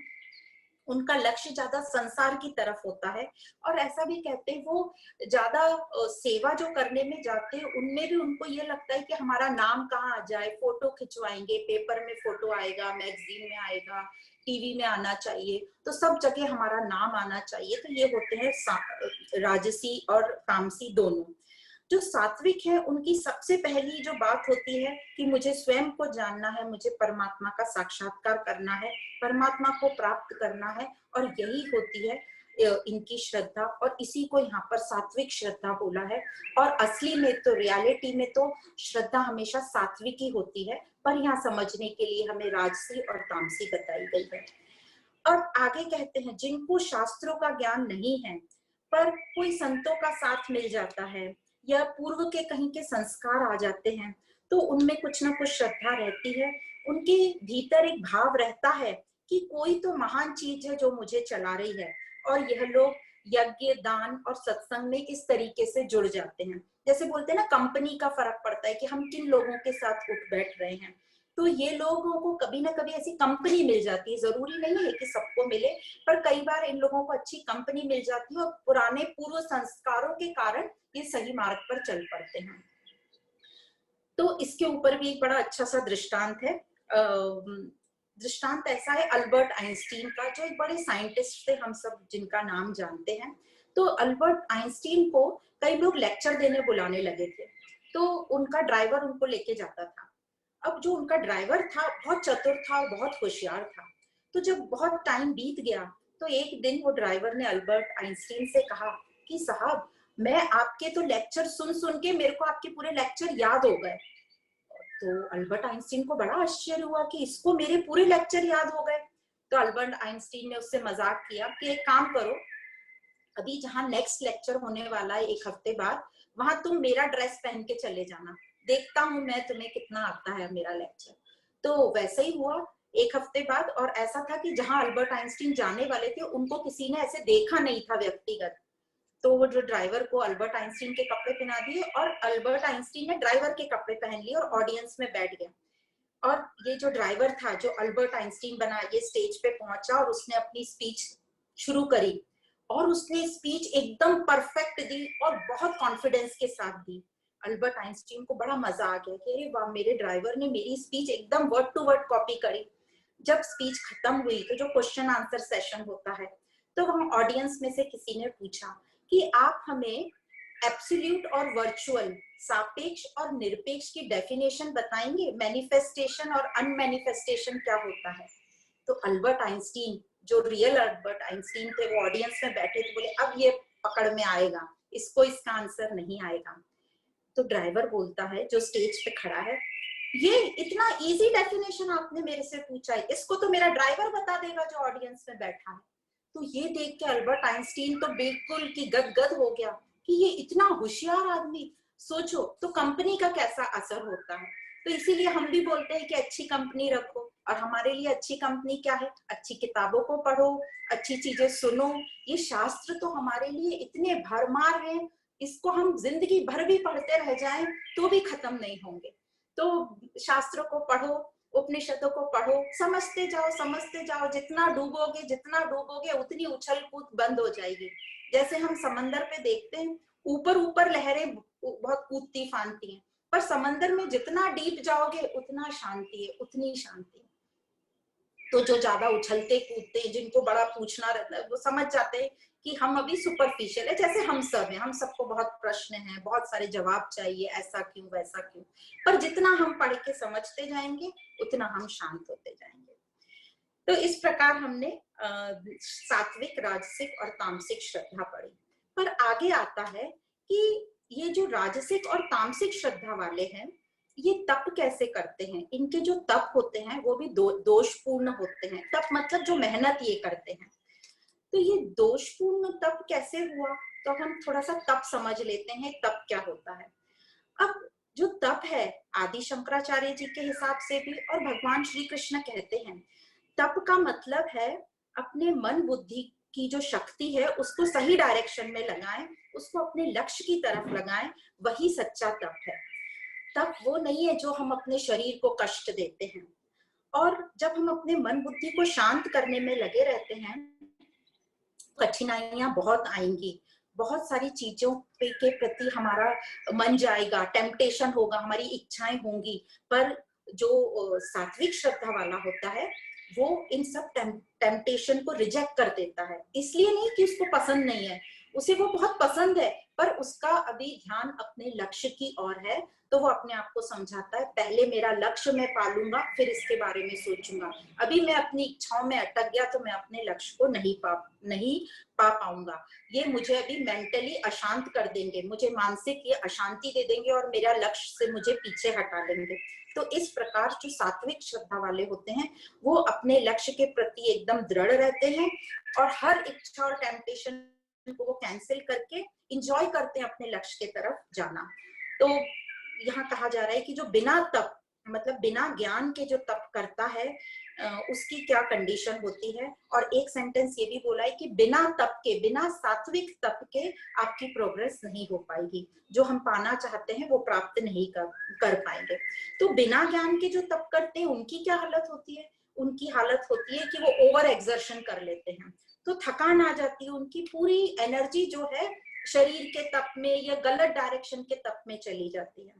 उनका लक्ष्य ज्यादा संसार की तरफ होता है। और ऐसा भी कहते हैं वो ज्यादा सेवा जो करने में जाते हैं उनमें भी उनको ये लगता है कि हमारा नाम कहाँ आ जाए, फोटो खिंचवाएंगे, पेपर में फोटो आएगा, मैगजीन में आएगा, टीवी में आना चाहिए, तो सब जगह हमारा नाम आना चाहिए। तो ये होते हैं राजसी और तामसी दोनों। जो सात्विक है उनकी सबसे पहली जो बात होती है कि मुझे स्वयं को जानना है, मुझे परमात्मा का साक्षात्कार करना है, परमात्मा को प्राप्त करना है। और यही होती है इनकी श्रद्धा, और इसी को यहाँ पर सात्विक श्रद्धा बोला है। और असली में तो रियलिटी में तो श्रद्धा हमेशा सात्विक ही होती है, पर यहाँ समझने के लिए हमें राजसी और तामसी बताई गई है। और आगे कहते हैं, जिनको शास्त्रों का ज्ञान नहीं है पर कोई संतों का साथ मिल जाता है या पूर्व के कहीं के संस्कार आ जाते हैं, तो उनमें कुछ ना कुछ श्रद्धा रहती है। उनके भीतर एक भाव रहता है कि कोई तो महान चीज है जो मुझे चला रही है, और यह लोग यज्ञ, दान और सत्संग में इस तरीके से जुड़ जाते हैं। जैसे बोलते हैं ना, कंपनी का फर्क पड़ता है कि हम किन लोगों के साथ उठ बैठ रहे हैं। तो ये लोगों को कभी ना कभी ऐसी कंपनी मिल जाती है, जरूरी नहीं है कि सबको मिले, पर कई बार इन लोगों को अच्छी कंपनी मिल जाती है और पुराने पूर्व संस्कारों के कारण ये सही मार्ग पर चल पड़ते हैं। तो इसके ऊपर भी एक बड़ा अच्छा सा दृष्टांत है। दृष्टांत ऐसा है अल्बर्ट आइंस्टीन का, जो एक बड़े साइंटिस्ट थे, हम सब जिनका नाम जानते हैं। तो अल्बर्ट आइंस्टीन को कई लोग लेक्चर देने बुलाने लगे थे, तो उनका ड्राइवर उनको लेके जाता था। अब जो उनका ड्राइवर था बहुत चतुर था और बहुत होशियार था। तो जब बहुत टाइम बीत गया, तो एक दिन वो ड्राइवर ने अल्बर्ट आइंस्टीन से कहा कि साहब, मैं आपके तो लेक्चर सुन सुन के मेरे को आपके पूरे लेक्चर याद हो गए। तो अल्बर्ट आइंस्टीन को बड़ा आश्चर्य हुआ कि इसको मेरे पूरे लेक्चर याद हो गए। तो अल्बर्ट आइंस्टीन ने उससे मजाक किया कि एक काम करो, अभी जहां नेक्स्ट लेक्चर होने वाला है 1 हफ्ते बाद, वहां तुम मेरा ड्रेस पहन के चले जाना, देखता हूं मैं तुम्हें कितना आता है मेरा लेक्चर। तो वैसे ही हुआ 1 हफ्ते बाद। और ऐसा था कि जहां अल्बर्ट आइंस्टीन जाने वाले थे, उनको किसी ने ऐसे देखा नहीं था व्यक्तिगत। तो वो जो ड्राइवर को अल्बर्ट आइंस्टीन के कपड़े पहना दिए, और अल्बर्ट आइंस्टीन ने ड्राइवर के कपड़े पहन लिए और ऑडियंस में बैठ गया। और ये जो ड्राइवर था, जो अल्बर्ट आइंस्टीन बना, ये स्टेज पे पहुंचा और उसने अपनी स्पीच शुरू करी। और उसने स्पीच एकदम परफेक्ट दी और बहुत कॉन्फिडेंस के साथ दी। अल्बर्ट आइंस्टीन को बड़ा मजा आ गया कि अरे वाह, मेरे ड्राइवर ने मेरी स्पीच एकदम वर्ड टू वर्ड कॉपी करी। जब स्पीच खत्म हुई, तो जो क्वेश्चन आंसर सेशन होता है, तो वहां ऑडियंस में से किसी ने पूछा कि आप हमें एब्सोल्यूट और वर्चुअल, सापेक्ष और निरपेक्ष की डेफिनेशन बताएंगे, मैनिफेस्टेशन और अनमैनिफेस्टेशन क्या होता है। तो अल्बर्ट आइंस्टीन, जो रियल अल्बर्ट आइंस्टीन थे, वो ऑडियंस में बैठे थे, बोले अब ये पकड़ में आएगा, इसको इसका आंसर नहीं आएगा। तो ड्राइवर बोलता है, जो स्टेज पे खड़ा है, ये इतना इजी डेफिनेशन आपने मेरे से पूछा है, इसको तो मेरा ड्राइवर बता देगा जो ऑडियंस में बैठा है। तो ये देख के अल्बर्ट आइंस्टीन तो बिल्कुल की गदगद हो गया कि ये इतना होशियार आदमी। सोचो तो कंपनी का कैसा असर होता है। तो इसीलिए हम भी बोलते हैं कि अच्छी कंपनी रखो, और हमारे लिए अच्छी कंपनी क्या है? अच्छी किताबों को पढ़ो, अच्छी चीजें सुनो। ये शास्त्र तो हमारे लिए इतने भरमार हैं, इसको हम जिंदगी भर भी पढ़ते रह जाएं तो भी खत्म नहीं होंगे। तो शास्त्रों को पढ़ो, उपनिषदों को पढ़ो, समझते जाओ। जितना डूबोगे उतनी उछल कूद बंद हो जाएगी। जैसे हम समंदर पे देखते हैं, ऊपर ऊपर लहरें बहुत कूदती फानती हैं, पर समंदर में जितना डीप जाओगे उतना शांति है, उतनी शांति है। तो जो ज्यादा उछलते कूदते हैं, जिनको बड़ा पूछना रहता है, वो समझ जाते हैं कि हम अभी सुपरफिशियल है। जैसे हम सब हैं, हम सबको बहुत प्रश्न हैं, बहुत सारे जवाब चाहिए, ऐसा क्यों वैसा क्यों। पर जितना हम पढ़ के समझते जाएंगे, उतना हम शांत होते जाएंगे। तो इस प्रकार हमने सात्विक, राजसिक और तामसिक श्रद्धा पढ़ी। पर आगे आता है कि ये जो राजसिक और तामसिक श्रद्धा वाले हैं, ये तप कैसे करते हैं। इनके जो तप होते हैं वो भी दोषपूर्ण होते हैं। तप मतलब जो मेहनत ये करते हैं। तो ये दोषपूर्ण तप कैसे हुआ, तो हम थोड़ा सा तप समझ लेते हैं, तप क्या होता है। अब जो तप है, आदि शंकराचार्य जी के हिसाब से भी और भगवान श्री कृष्ण कहते हैं, तप का मतलब है अपने मन बुद्धि की जो शक्ति है उसको सही डायरेक्शन में लगाएं, उसको अपने लक्ष्य की तरफ लगाएं, वही सच्चा तप है। तप वो नहीं है जो हम अपने शरीर को कष्ट देते हैं। और जब हम अपने मन बुद्धि को शांत करने में लगे रहते हैं, कठिनाइयां बहुत आएंगी, बहुत सारी चीजों के प्रति हमारा मन जाएगा, टेम्पटेशन होगा, हमारी इच्छाएं होंगी। पर जो सात्विक श्रद्धा वाला होता है, वो इन सब टेम्पटेशन को रिजेक्ट कर देता है। इसलिए नहीं कि उसको पसंद नहीं है, उसे वो बहुत पसंद है, पर उसका अभी ध्यान अपने लक्ष्य की ओर है। तो वो अपने आप को समझाता है पहले मेरा लक्ष्य मैं पालूंगा, फिर इसके बारे में सोचूंगा। अभी मैं अपनी इच्छाओं में अटक गया तो मैं अपने लक्ष्य को नहीं पा पाऊंगा। ये मुझे अभी मेंटली अशांत कर देंगे, मुझे मानसिक ये अशांति दे देंगे और मेरा लक्ष्य से मुझे पीछे हटा देंगे। तो इस प्रकार जो सात्विक श्रद्धा वाले होते हैं वो अपने लक्ष्य के प्रति एकदम दृढ़ रहते हैं और हर इच्छा और टेम्पटेशन को वो कैंसिल करके इंजॉय करते हैं अपने लक्ष्य की तरफ जाना। तो यहाँ कहा जा रहा है कि जो बिना तप मतलब बिना ज्ञान के जो तप करता है उसकी क्या कंडीशन होती है। और एक सेंटेंस ये भी बोला है कि बिना तप के, बिना सात्विक तप के आपकी प्रोग्रेस नहीं हो पाएगी, जो हम पाना चाहते हैं वो प्राप्त नहीं कर पाएंगे। तो बिना ज्ञान के जो तप करते हैं उनकी क्या हालत होती है? उनकी हालत होती है कि वो ओवर एक्सर्शन कर लेते हैं, तो थकान आ जाती है, उनकी पूरी एनर्जी जो है शरीर के तप में या गलत डायरेक्शन के तप में चली जाती है।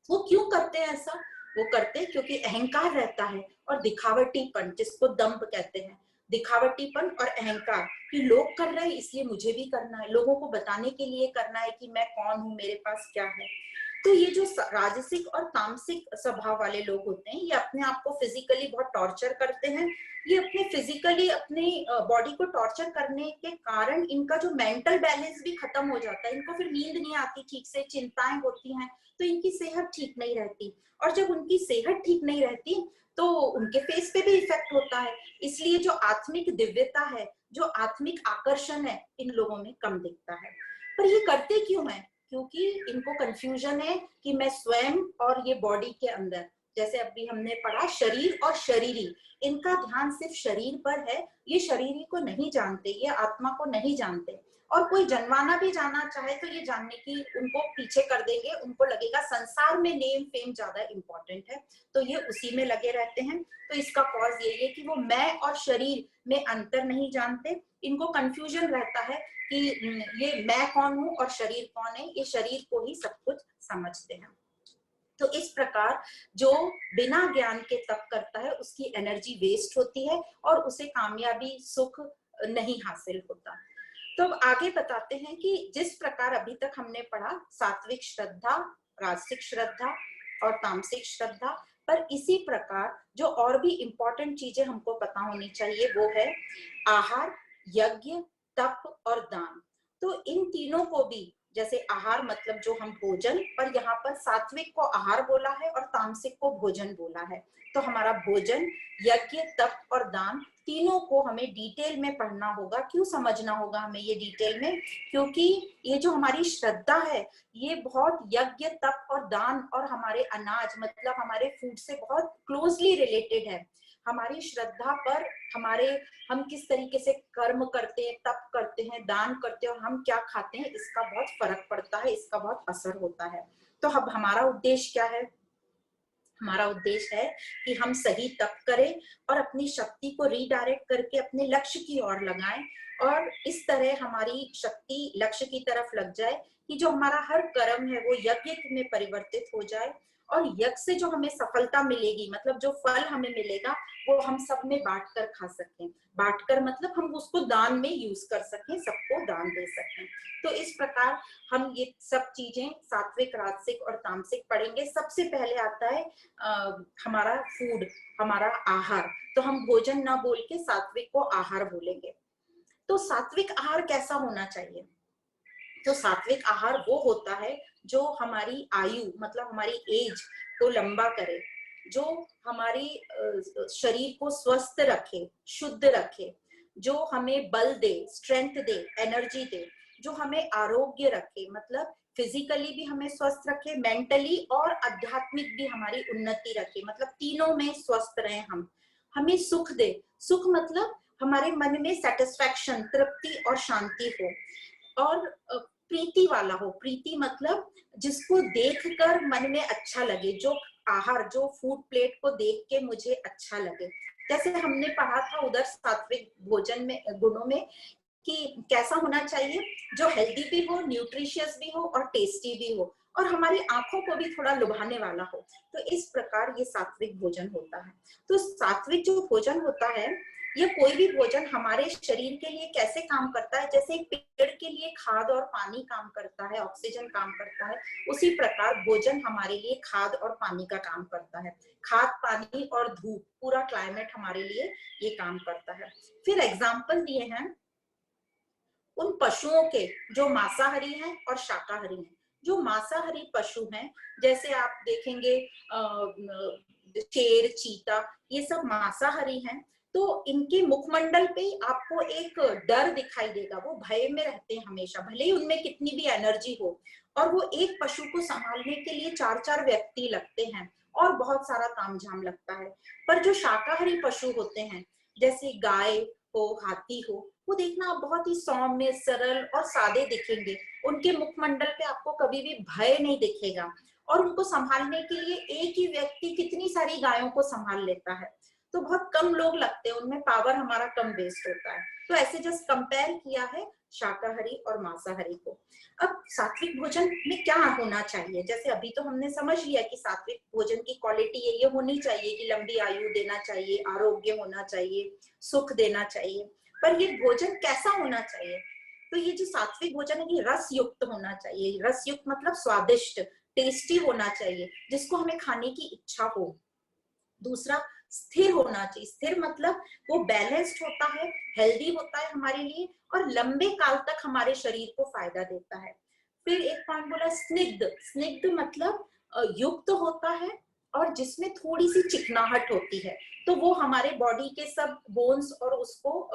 वो क्यों करते हैं ऐसा? वो करते हैं क्योंकि अहंकार रहता है और दिखावटीपन, जिसको दंभ कहते हैं। दिखावटीपन और अहंकार कि लोग कर रहे हैं इसलिए मुझे भी करना है, लोगों को बताने के लिए करना है कि मैं कौन हूं, मेरे पास क्या है। तो ये जो राजसिक और तामसिक स्वभाव वाले लोग होते हैं ये अपने आप को फिजिकली बहुत टॉर्चर करते हैं। ये अपने फिजिकली अपने बॉडी को टॉर्चर करने के कारण इनका जो मेंटल बैलेंस भी खत्म हो जाता है, इनको फिर नींद नहीं आती ठीक से, चिंताएं होती हैं, तो इनकी सेहत ठीक नहीं रहती। और जब उनकी सेहत ठीक नहीं रहती तो उनके फेस पे भी इफेक्ट होता है। इसलिए जो आत्मिक दिव्यता है, जो आत्मिक आकर्षण है, इन लोगों में कम दिखता है। पर ये करते क्यों है? क्योंकि इनको कंफ्यूजन है कि मैं स्वयं और ये बॉडी के अंदर, जैसे अभी हमने पढ़ा शरीर और शरीरी, इनका ध्यान सिर्फ शरीर पर है, ये शरीरी को नहीं जानते, ये आत्मा को नहीं जानते। और कोई जनवाना भी जाना चाहे तो ये जानने की उनको पीछे कर देंगे, उनको लगेगा संसार में नेम फेम ज्यादा इंपॉर्टेंट है, तो ये उसी में लगे रहते हैं। तो इसका कॉज यही है कि वो मैं और शरीर में अंतर नहीं जानते, इनको कंफ्यूजन रहता है कि ये मैं कौन हूं और शरीर कौन है, ये शरीर को ही सब कुछ समझते हैं। तो इस प्रकार जो बिना ज्ञान के तप करता है उसकी एनर्जी वेस्ट होती है और उसे कामयाबी सुख नहीं हासिल होता। तो अब आगे बताते हैं कि जिस प्रकार अभी तक हमने पढ़ा सात्विक श्रद्धा, राजसिक श्रद्धा और तामसिक श्रद्धा, पर इसी प्रकार जो और भी इंपॉर्टेंट चीजें हमको पता होनी चाहिए वो है आहार, यज्ञ, तप और दान। तो इन तीनों को भी, जैसे आहार मतलब जो हम भोजन, पर यहाँ पर सात्विक को आहार बोला है और तामसिक को भोजन बोला है। तो हमारा भोजन, यज्ञ, तप और दान तीनों को हमें डिटेल में पढ़ना होगा। क्यों समझना होगा हमें ये डिटेल में? क्योंकि ये जो हमारी श्रद्धा है ये बहुत यज्ञ, तप और दान और हमारे अनाज मतलब हमारे फूड से बहुत क्लोजली रिलेटेड है। हमारी श्रद्धा पर हम किस तरीके से कर्म करते हैं, तप करते हैं, दान करते हैं और हम क्या खाते हैं, इसका बहुत फर्क पड़ता है, इसका बहुत असर होता है। तो अब हमारा उद्देश्य क्या है? हमारा उद्देश्य है कि हम सही तप करें और अपनी शक्ति को रीडायरेक्ट करके अपने लक्ष्य की ओर लगाएं और इस तरह हमारी शक्ति लक्ष्य की तरफ लग जाए कि जो हमारा हर कर्म है वो यज्ञ में परिवर्तित हो जाए और यज्ञ से जो हमें सफलता मिलेगी, मतलब जो फल हमें मिलेगा, वो हम सब में बांट कर खा सकें। बांटकर मतलब हम उसको दान में यूज कर सकें, सबको दान दे सकें। तो इस प्रकार हम ये सब चीजें सात्विक, राजसिक और तामसिक पढ़ेंगे। सबसे पहले आता है हमारा फूड, हमारा आहार। तो हम भोजन ना बोल के सात्विक को आहार बोलेंगे। तो सात्विक आहार कैसा होना चाहिए? तो सात्विक आहार वो होता है जो हमारी आयु मतलब हमारी एज को लंबा करे, जो हमारी शरीर को स्वस्थ रखे, शुद्ध रखे, जो हमें बल दे, स्ट्रेंथ दे, एनर्जी दे, जो हमें आरोग्य रखे मतलब फिजिकली भी हमें स्वस्थ रखे, मेंटली और आध्यात्मिक भी हमारी उन्नति रखे, मतलब तीनों में स्वस्थ रहे हम। हमें सुख दे, सुख मतलब हमारे मन में सेटिस्फैक्शन, तृप्ति और शांति हो, और प्रीति वाला हो। प्रीति मतलब जिसको देखकर मन में अच्छा लगे, जो आहार, जो फूड प्लेट को देख के मुझे अच्छा लगे। जैसे हमने पढ़ा था उधर सात्विक भोजन में गुणों में कि कैसा होना चाहिए, जो हेल्दी भी हो, न्यूट्रिशियस भी हो और टेस्टी भी हो और हमारी आंखों को भी थोड़ा लुभाने वाला हो। तो इस प्रकार ये सात्विक भोजन होता है। तो सात्विक जो भोजन होता है ये कोई भी भोजन हमारे शरीर के लिए कैसे काम करता है, जैसे एक पेड़ के लिए खाद और पानी काम करता है, ऑक्सीजन काम करता है, उसी प्रकार भोजन हमारे लिए खाद और पानी का काम करता है। खाद, पानी और धूप, पूरा क्लाइमेट हमारे लिए ये काम करता है। फिर एग्जाम्पल दिए हैं उन पशुओं के जो मांसाहारी हैं और शाकाहारी हैं। जो मांसाहारी पशु हैं, जैसे आप देखेंगे शेर, चीता, ये सब मांसाहारी हैं, तो इनके मुखमंडल पे आपको एक डर दिखाई देगा। वो भय में रहते हैं हमेशा, भले ही उनमें कितनी भी एनर्जी हो। और वो एक पशु को संभालने के लिए 4-4 व्यक्ति लगते हैं और बहुत सारा तामझाम लगता है। पर जो शाकाहारी पशु होते हैं, जैसे गाय हो, हाथी हो, वो देखना आप बहुत ही सौम्य, सरल और सादे दिखेंगे। उनके मुखमंडल पे आपको कभी भी भय नहीं दिखेगा। और उनको संभालने के लिए एक ही व्यक्ति कितनी सारी गायों को संभाल लेता है, तो बहुत कम लोग लगते हैं, उनमें पावर हमारा कम वेस्ट होता है। तो ऐसे जस्ट कंपेयर किया है शाकाहारी और मांसाहारी को। अब सात्विक भोजन में क्या होना चाहिए, जैसे अभी तो हमने समझ लिया कि सात्विक भोजन की क्वालिटी ये होनी चाहिए कि लंबी आयु देना चाहिए, आरोग्य होना चाहिए, सुख देना चाहिए। पर ये भोजन कैसा होना चाहिए? तो ये जो सात्विक भोजन है ये रस युक्त होना चाहिए। रस युक्त मतलब स्वादिष्ट, टेस्टी होना चाहिए, जिसको हमें खाने की इच्छा हो। दूसरा, स्थिर होना चाहिए। स्थिर मतलब वो बैलेंस्ड होता है, हेल्दी होता है हमारे लिए और लंबे काल तक हमारे शरीर को फायदा देता है। फिर एक पॉइंट बोला स्निग्ध। स्निग्ध मतलब युक्त होता है और जिसमें थोड़ी सी चिकनाहट होती है, तो वो हमारे बॉडी के सब बोन्स और उसको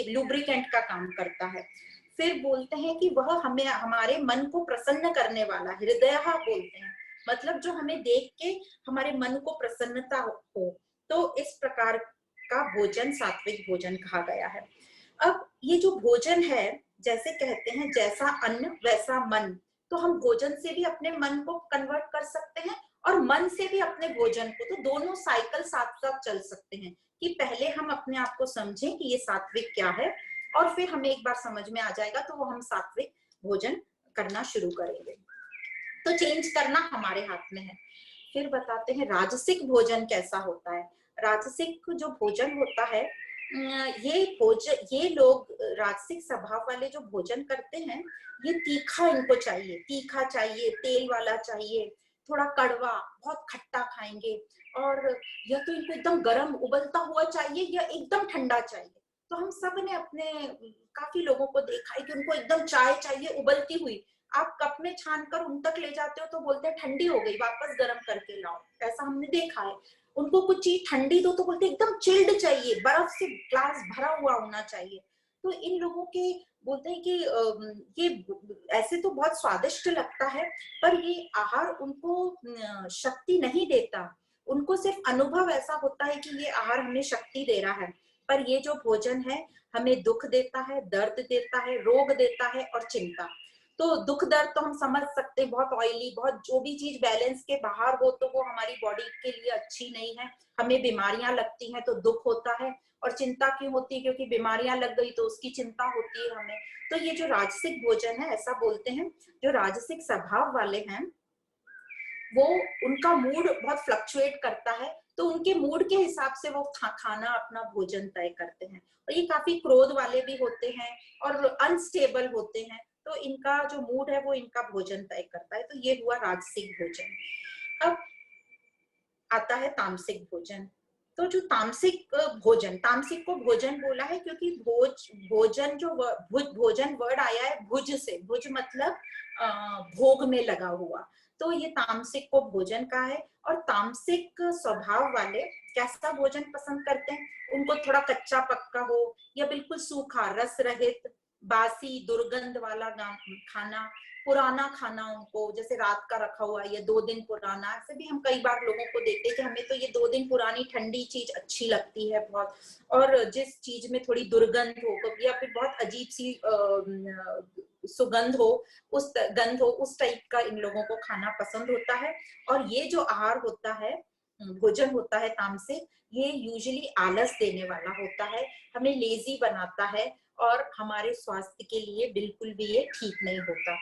लुब्रिकेंट का काम करता है। फिर बोलते हैं कि वह हमें हमारे मन को प्रसन्न करने वाला, हृदय बोलते हैं, मतलब जो हमें देख के हमारे मन को प्रसन्नता हो। तो इस प्रकार का भोजन सात्विक भोजन कहा गया है। अब ये जो भोजन है, जैसे कहते हैं जैसा अन्न वैसा मन, तो हम भोजन से भी अपने मन को कन्वर्ट कर सकते हैं और मन से भी अपने भोजन को, तो दोनों साइकिल साथ साथ चल सकते हैं। कि पहले हम अपने आप को समझें कि ये सात्विक क्या है, और फिर हमें एक बार समझ में आ जाएगा तो वो हम सात्विक भोजन करना शुरू करेंगे। तो चेंज करना हमारे हाथ में है। फिर बताते हैं राजसिक भोजन कैसा होता है। राजसिक जो भोजन होता है, ये लोग राजसिक स्वभाव वाले जो भोजन करते हैं, ये तीखा इनको चाहिए, तीखा चाहिए, तेल वाला चाहिए, थोड़ा कड़वा, बहुत खट्टा खाएंगे। और या तो इनको एकदम गर्म उबलता हुआ चाहिए या एकदम ठंडा चाहिए। तो हम सब ने अपने काफी लोगों को देखा है कि उनको एकदम चाय चाहिए उबलती हुई। आप कप में छान कर उन तक ले जाते हो तो बोलते हैं ठंडी हो गई, वापस गर्म करके लाओ। ऐसा हमने देखा है। उनको कुछ चीज ठंडी दो तो बोलते एकदम चिल्ड चाहिए, बर्फ से ग्लास भरा हुआ होना चाहिए। तो इन लोगों के बोलते हैं कि ये ऐसे तो बहुत स्वादिष्ट लगता है, पर ये आहार उनको शक्ति नहीं देता। उनको सिर्फ अनुभव ऐसा होता है कि ये आहार हमें शक्ति दे रहा है, पर ये जो भोजन है हमें दुख देता है, दर्द देता है, रोग देता है और चिंता। तो दुख दर्द तो हम समझ सकते हैं, बहुत ऑयली, बहुत जो भी चीज बैलेंस के बाहर हो तो वो हमारी बॉडी के लिए अच्छी नहीं है। हमें बीमारियां लगती हैं तो दुख होता है। और चिंता क्यों होती है? क्योंकि बीमारियां लग गई तो उसकी चिंता होती है हमें। तो ये जो राजसिक भोजन है, ऐसा बोलते हैं जो राजसिक स्वभाव वाले हैं, वो उनका मूड बहुत फ्लक्चुएट करता है, तो उनके मूड के हिसाब से वो खाना अपना भोजन तय करते हैं। और ये काफी क्रोध वाले भी होते हैं और अनस्टेबल होते हैं, तो इनका जो मूड है वो इनका भोजन तय करता है। तो ये हुआ राजसिक भोजन। अब आता है तामसिक भोजन। तो जो तामसिक भोजन, तामसिक को भोजन बोला है क्योंकि भोजन जो भोजन वर्ड आया है भुज से। भुज मतलब भोग में लगा हुआ। तो ये तामसिक को भोजन का है। और तामसिक स्वभाव वाले कैसा भोजन पसंद करते हैं? उनको थोड़ा कच्चा पक्का हो या बिल्कुल सूखा, रस रहित, बासी दुर्गंध वाला खाना, पुराना खाना, उनको जैसे रात का रखा हुआ या 2 दिन पुराना। ऐसे भी हम कई बार लोगों को देखते हैं कि हमें तो ये 2 दिन पुरानी ठंडी चीज अच्छी लगती है बहुत, और जिस चीज में थोड़ी दुर्गंध हो या फिर बहुत अजीब सी सुगंध हो, उस गंध हो, उस टाइप का इन लोगों को खाना पसंद होता है। और ये जो आहार होता है, भोजन होता है तामसिक, ये यूजुअली आलस देने वाला होता है, हमें लेजी बनाता है और हमारे स्वास्थ्य के लिए बिल्कुल भी ये ठीक नहीं होता।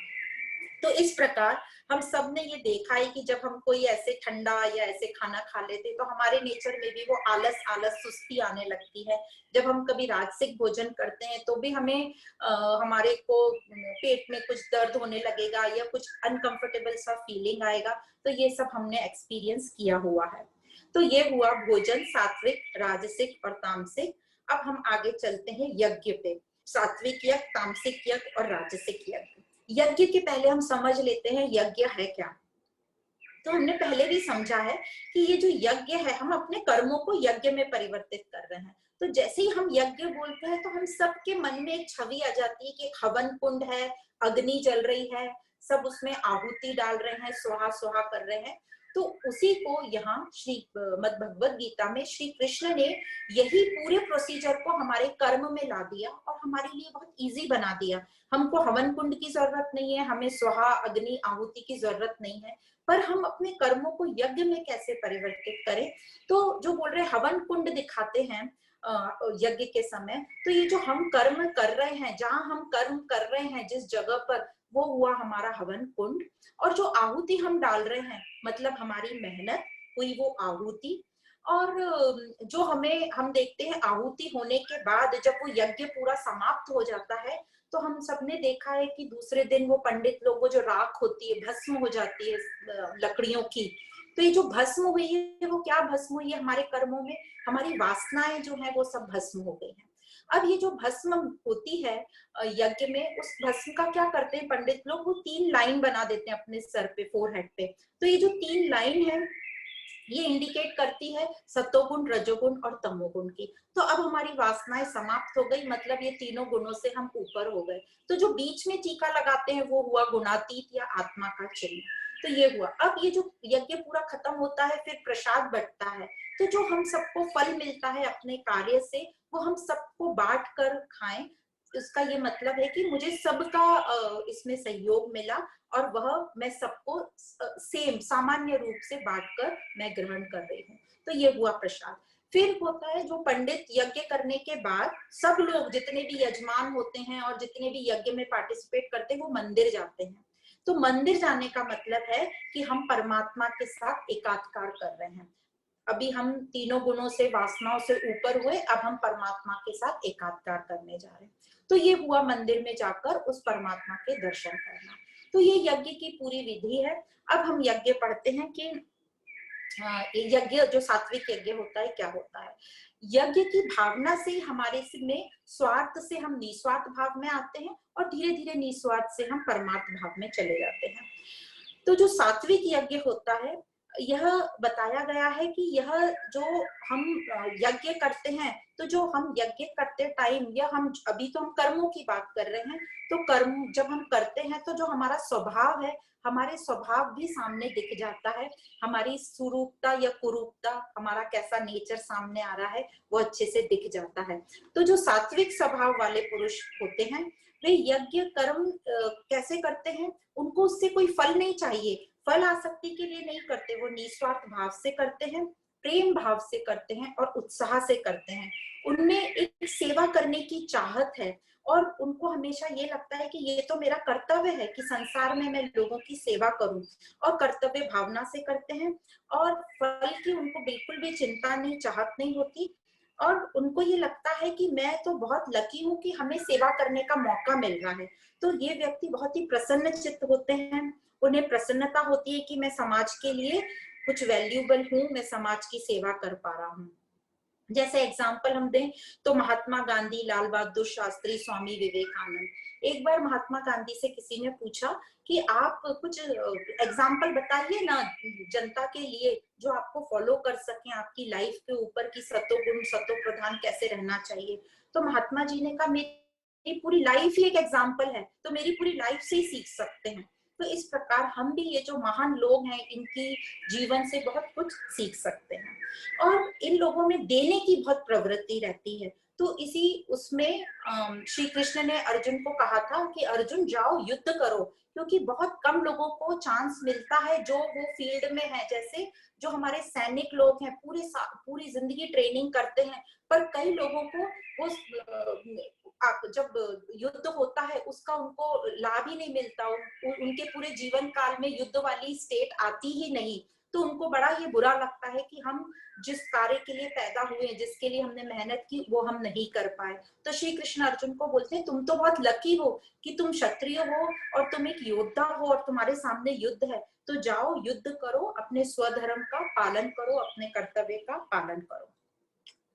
तो इस प्रकार हम सब ने ये देखा है कि जब हम कोई ऐसे ठंडा या ऐसे खाना खा लेते तो हमारे नेचर में भी वो आलस आलस सुस्ती आने लगती है। जब हम कभी राजसिक भोजन करते हैं तो भी हमें हमारे को पेट में कुछ दर्द होने लगेगा या कुछ अनकंफर्टेबल सा फीलिंग आएगा। तो ये सब हमने एक्सपीरियंस किया हुआ है। तो ये हुआ भोजन, सात्विक, राजसिक और तामसिक। अब हम आगे चलते हैं यज्ञ पे। सात्विक यज्ञ, तामसिक यज्ञ और राजसिक यज्ञ। यज्ञ के पहले हम समझ लेते हैं यज्ञ है क्या। तो हमने पहले भी समझा है कि ये जो यज्ञ है, हम अपने कर्मों को यज्ञ में परिवर्तित कर रहे हैं। तो जैसे ही हम यज्ञ बोलते हैं तो हम सबके मन में एक छवि आ जाती है कि एक हवन कुंड है, अग्नि जल रही है, सब उसमें आहुति डाल रहे हैं, स्वाहा स्वाहा कर रहे हैं। तो उसी को यहाँ श्री मद भगवत गीता में श्री कृष्ण ने यही पूरे प्रोसीजर को हमारे कर्म में ला दिया और हमारे लिए बहुत इजी बना दिया। हमको हवन कुंड की जरूरत नहीं है, हमें स्वाहा अग्नि आहुति की जरूरत नहीं है, पर हम अपने कर्मों को यज्ञ में कैसे परिवर्तित करें। तो जो बोल रहे हवन कुंड दिखाते हैं यज्ञ के समय, तो ये जो हम कर्म कर रहे हैं, जहां हम कर्म कर रहे हैं जिस जगह पर, वो हुआ हमारा हवन कुंड। और जो आहुति हम डाल रहे हैं मतलब हमारी मेहनत हुई वो आहुति। और जो हम देखते हैं आहुति होने के बाद जब वो यज्ञ पूरा समाप्त हो जाता है तो हम सबने देखा है कि दूसरे दिन वो पंडित लोग, वो जो राख होती है, भस्म हो जाती है लकड़ियों की। तो ये जो भस्म हुई है वो क्या भस्म हुई है? हमारे कर्मों में हमारी वासनाएं जो है वो सब भस्म हो गई हैं। अब ये जो भस्म होती है यज्ञ में, उस भस्म का क्या करते हैं पंडित लोग? वो 3 लाइन बना देते हैं अपने सर पे, फोरहेड पे। तो ये जो 3 लाइन है ये इंडिकेट करती है सतोगुण, रजोगुण और तमोगुण की। तो अब हमारी वासनाएं समाप्त हो गई, मतलब ये तीनों गुणों से हम ऊपर हो गए। तो जो बीच में टीका लगाते हैं वो हुआ गुणातीत या आत्मा का चिन्ह। तो ये हुआ। अब ये जो यज्ञ पूरा खत्म होता है फिर प्रसाद बंटता है। तो जो हम सबको फल मिलता है अपने कार्य से वो हम सबको बांट कर खाएं। इसका ये मतलब है कि मुझे सबका इसमें सहयोग मिला और वह मैं सबको सेम सामान्य रूप से बांटकर मैं ग्रहण कर रही हूँ। तो ये हुआ प्रसाद। फिर होता है जो पंडित यज्ञ करने के बाद सब लोग जितने भी यजमान होते हैं और जितने भी यज्ञ में पार्टिसिपेट करते हैं वो मंदिर जाते हैं। तो मंदिर जाने का मतलब है कि हम परमात्मा के साथ एकात्कार कर रहे हैं। अभी हम तीनों गुणों से, वासनाओं से ऊपर हुए, अब हम परमात्मा के साथ एकात्कार करने जा रहे हैं। तो ये हुआ मंदिर में जाकर उस परमात्मा के दर्शन करना। तो ये यज्ञ की पूरी विधि है। अब हम यज्ञ पढ़ते हैं कि यज्ञ जो सात्विक यज्ञ होता है क्या होता है। यज्ञ की भावना से हमारे में स्वार्थ से हम निस्वार्थ भाव में आते हैं और धीरे धीरे निस्वार्थ से हम परमार्थ भाव में चले जाते हैं। तो जो सात्विक यज्ञ होता है, यह बताया गया है कि यह जो हम यज्ञ करते हैं, तो जो हम यज्ञ करते टाइम, या हम अभी तो हम कर्मों की बात कर रहे हैं, तो कर्म जब हम करते हैं तो जो हमारा स्वभाव है, हमारे स्वभाव भी सामने दिख जाता है। हमारी सुरूपता या कुरूपता, हमारा कैसा नेचर सामने आ रहा है वो अच्छे से दिख जाता है। तो जो सात्विक स्वभाव वाले पुरुष होते हैं वे यज्ञ कर्म कैसे करते हैं? उनको उससे कोई फल नहीं चाहिए, फल आसक्ति के लिए नहीं करते, वो निस्वार्थ भाव से करते हैं, प्रेम भाव से करते हैं और उत्साह से करते हैं। उनमें एक सेवा करने की चाहत है और उनको हमेशा ये लगता है कि ये तो मेरा कर्तव्य है कि संसार में मैं लोगों की सेवा करूं, और कर्तव्य भावना से करते हैं। और फल की उनको बिल्कुल भी चिंता नहीं, चाहत नहीं होती। और उनको ये लगता है कि मैं तो बहुत लकी हूँ कि हमें सेवा करने का मौका मिल रहा है। तो ये व्यक्ति बहुत ही प्रसन्न चित्त होते हैं। उन्हें प्रसन्नता होती है कि मैं समाज के लिए कुछ वैल्यूबल हूँ, मैं समाज की सेवा कर पा रहा हूँ। जैसे एग्जाम्पल हम दें तो महात्मा गांधी, लाल बहादुर शास्त्री, स्वामी विवेकानंद। एक बार महात्मा गांधी से किसी ने पूछा कि आप कुछ एग्जाम्पल बताइए ना जनता के लिए जो आपको फॉलो कर सके आपकी लाइफ के ऊपर, कि सतोगुण सतो प्रधान कैसे रहना चाहिए। तो महात्मा जी ने कहा मेरी पूरी लाइफ ही एक एग्जाम्पल है, तो मेरी पूरी लाइफ से ही सीख सकते हैं। तो इस प्रकार हम भी ये जो महान लोग हैं इनकी जीवन से बहुत कुछ सीख सकते हैं। और इन लोगों में देने की बहुत प्रवृत्ति रहती है। तो इसी उसमें श्री कृष्ण ने अर्जुन को कहा था कि अर्जुन जाओ युद्ध करो, क्योंकि बहुत कम लोगों को चांस मिलता है जो वो फील्ड में है। जैसे जो हमारे सैनिक लोग हैं पूरी जिंदगी ट्रेनिंग करते हैं, पर कई लोगों को वो जब युद्ध होता है उसका उनको लाभ ही नहीं मिलता, उनके पूरे जीवन काल में युद्ध वाली स्टेट आती ही नहीं, तो उनको बड़ा ये बुरा लगता है कि हम जिस कार्य के लिए पैदा हुए, जिसके लिए हमने मेहनत की, वो हम नहीं कर पाए। तो श्री कृष्ण अर्जुन को बोलते हैं तुम तो बहुत लकी हो कि तुम क्षत्रिय हो और तुम एक योद्धा हो और तुम्हारे सामने युद्ध है, तो जाओ युद्ध करो, अपने स्वधर्म का पालन करो, अपने कर्तव्य का पालन करो।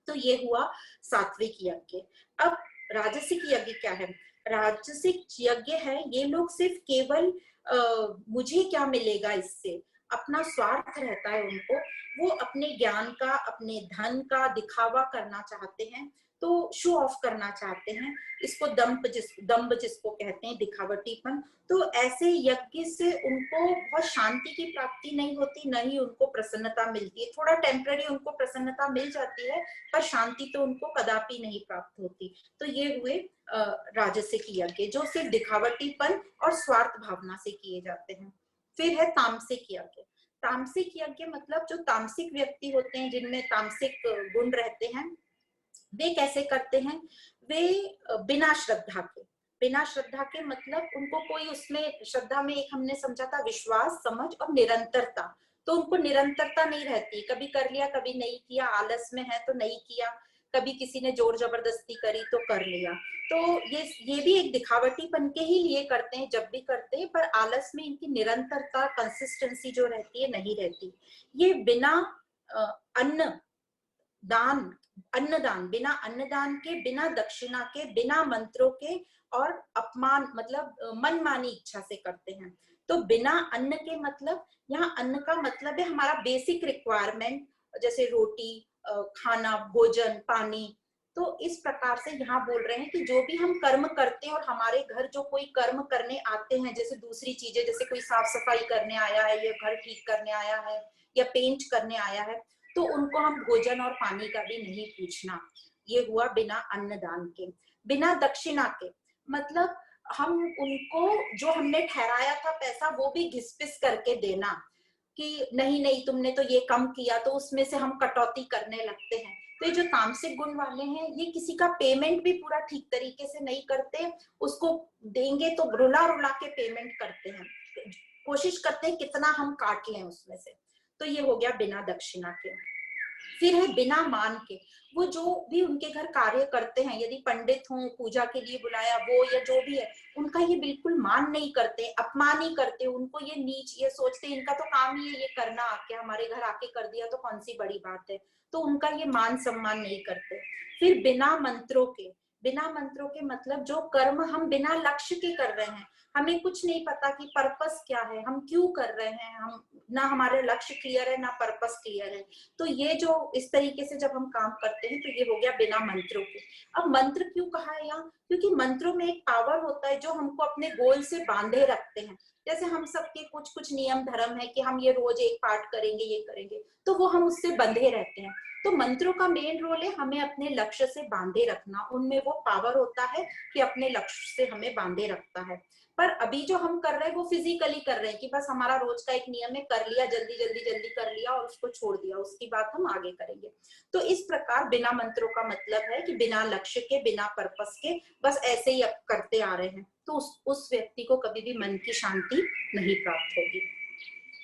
तो ये हुआ सात्विक यज्ञ। अब राजसिक यज्ञ क्या है? राजसिक यज्ञ है, ये लोग सिर्फ केवल मुझे क्या मिलेगा इससे, अपना स्वार्थ रहता है उनको, वो अपने ज्ञान का, अपने धन का दिखावा करना चाहते हैं, तो शो ऑफ करना चाहते हैं, इसको दंभ जिसको कहते हैं, दिखावटीपन। तो ऐसे यज्ञ से उनको बहुत शांति की प्राप्ति नहीं होती, न ही उनको प्रसन्नता मिलती है। थोड़ा टेम्पररी उनको प्रसन्नता मिल जाती है, पर शांति तो उनको कदापि नहीं प्राप्त होती। तो ये हुए राजसिक यज्ञ, जो सिर्फ दिखावटीपन और स्वार्थ भावना से किए जाते हैं। फिर है तामसिक यज्ञ। तामसिक यज्ञ मतलब जो तामसिक व्यक्ति होते हैं, जिनमें तामसिक गुण रहते हैं, वे कैसे करते हैं? वे बिना श्रद्धा के, बिना श्रद्धा के मतलब उनको कोई उसमें, श्रद्धा में एक हमने समझा था विश्वास, समझ और निरंतरता। तो उनको निरंतरता नहीं रहती, कभी कर लिया कभी नहीं किया, आलस में है तो नहीं किया, कभी किसी ने जोर जबरदस्ती करी तो कर लिया। तो ये भी एक दिखावटीपन के ही लिए करते हैं जब भी करते हैं, पर आलस में इनकी निरंतरता, कंसिस्टेंसी जो रहती है नहीं रहती। ये बिना अन्न दान, अन्नदान, बिना अन्नदान के, बिना दक्षिणा के, बिना मंत्रों के और अपमान मतलब मनमानी इच्छा से करते हैं। तो बिना अन्न के मतलब, यहाँ अन्न का मतलब है हमारा बेसिक रिक्वायरमेंट, जैसे रोटी, खाना, भोजन, पानी। तो इस प्रकार से यहाँ बोल रहे हैं कि जो भी हम कर्म करते हैं और हमारे घर जो कोई कर्म करने आते हैं, जैसे दूसरी चीजें, जैसे कोई साफ सफाई करने आया है या घर ठीक करने आया है या पेंट करने आया है, तो उनको हम भोजन और पानी का भी नहीं पूछना। ये हुआ बिना अन्नदान के। बिना दक्षिणा के मतलब हम उनको जो हमने ठहराया था पैसा, वो भी घिसपिस करके देना, कि नहीं नहीं तुमने तो ये कम किया, तो उसमें से हम कटौती करने लगते हैं। तो ये जो तामसिक गुण वाले हैं, ये किसी का पेमेंट भी पूरा ठीक तरीके से नहीं करते, उसको देंगे तो रुला रुला के पेमेंट करते हैं, कोशिश करते हैं कितना हम काट लें उसमें से। तो ये हो गया बिना दक्षिणा के। फिर है बिना मान के, वो जो भी उनके घर कार्य करते हैं, यदि पंडित हों, पूजा के लिए बुलाया वो, या जो भी है, उनका ये बिल्कुल मान नहीं करते, अपमान ही करते, उनको ये नीच, ये सोचते इनका तो काम ही है ये करना, आके हमारे घर आके कर दिया तो कौन सी बड़ी बात है, तो उनका ये मान सम्मान नहीं करते। फिर बिना मंत्रों के, बिना मंत्रों के मतलब जो कर्म हम बिना लक्ष्य के कर रहे हैं, हमें कुछ नहीं पता कि पर्पस क्या है, हम क्यों कर रहे हैं, हम ना हमारे लक्ष्य क्लियर है ना पर्पस क्लियर है, तो ये जो इस तरीके से जब हम काम करते हैं, तो ये हो गया बिना मंत्रों के। अब मंत्र क्यों कहा है यहाँ? क्योंकि मंत्रों में एक पावर होता है जो हमको अपने गोल से बांधे रखते हैं। जैसे हम सबके कुछ कुछ नियम धर्म है कि हम ये रोज एक पाठ करेंगे, ये करेंगे, तो वो हम उससे बंधे रहते हैं। तो मंत्रों का मेन रोल है हमें अपने लक्ष्य से बांधे रखना, उनमें वो पावर होता है कि अपने लक्ष्य से हमें बांधे रखता है। पर अभी जो हम कर रहे हैं वो फिजिकली कर रहे हैं कि बस हमारा रोज का एक नियम है, कर लिया, जल्दी जल्दी जल्दी कर लिया और उसको छोड़ दिया, उसकी बात हम आगे करेंगे। तो इस प्रकार बिना मंत्रों का मतलब है कि बिना लक्ष्य के, बिना पर्पस के, बस ऐसे ही करते आ रहे हैं, तो उस व्यक्ति को कभी भी मन की शांति नहीं प्राप्त होगी।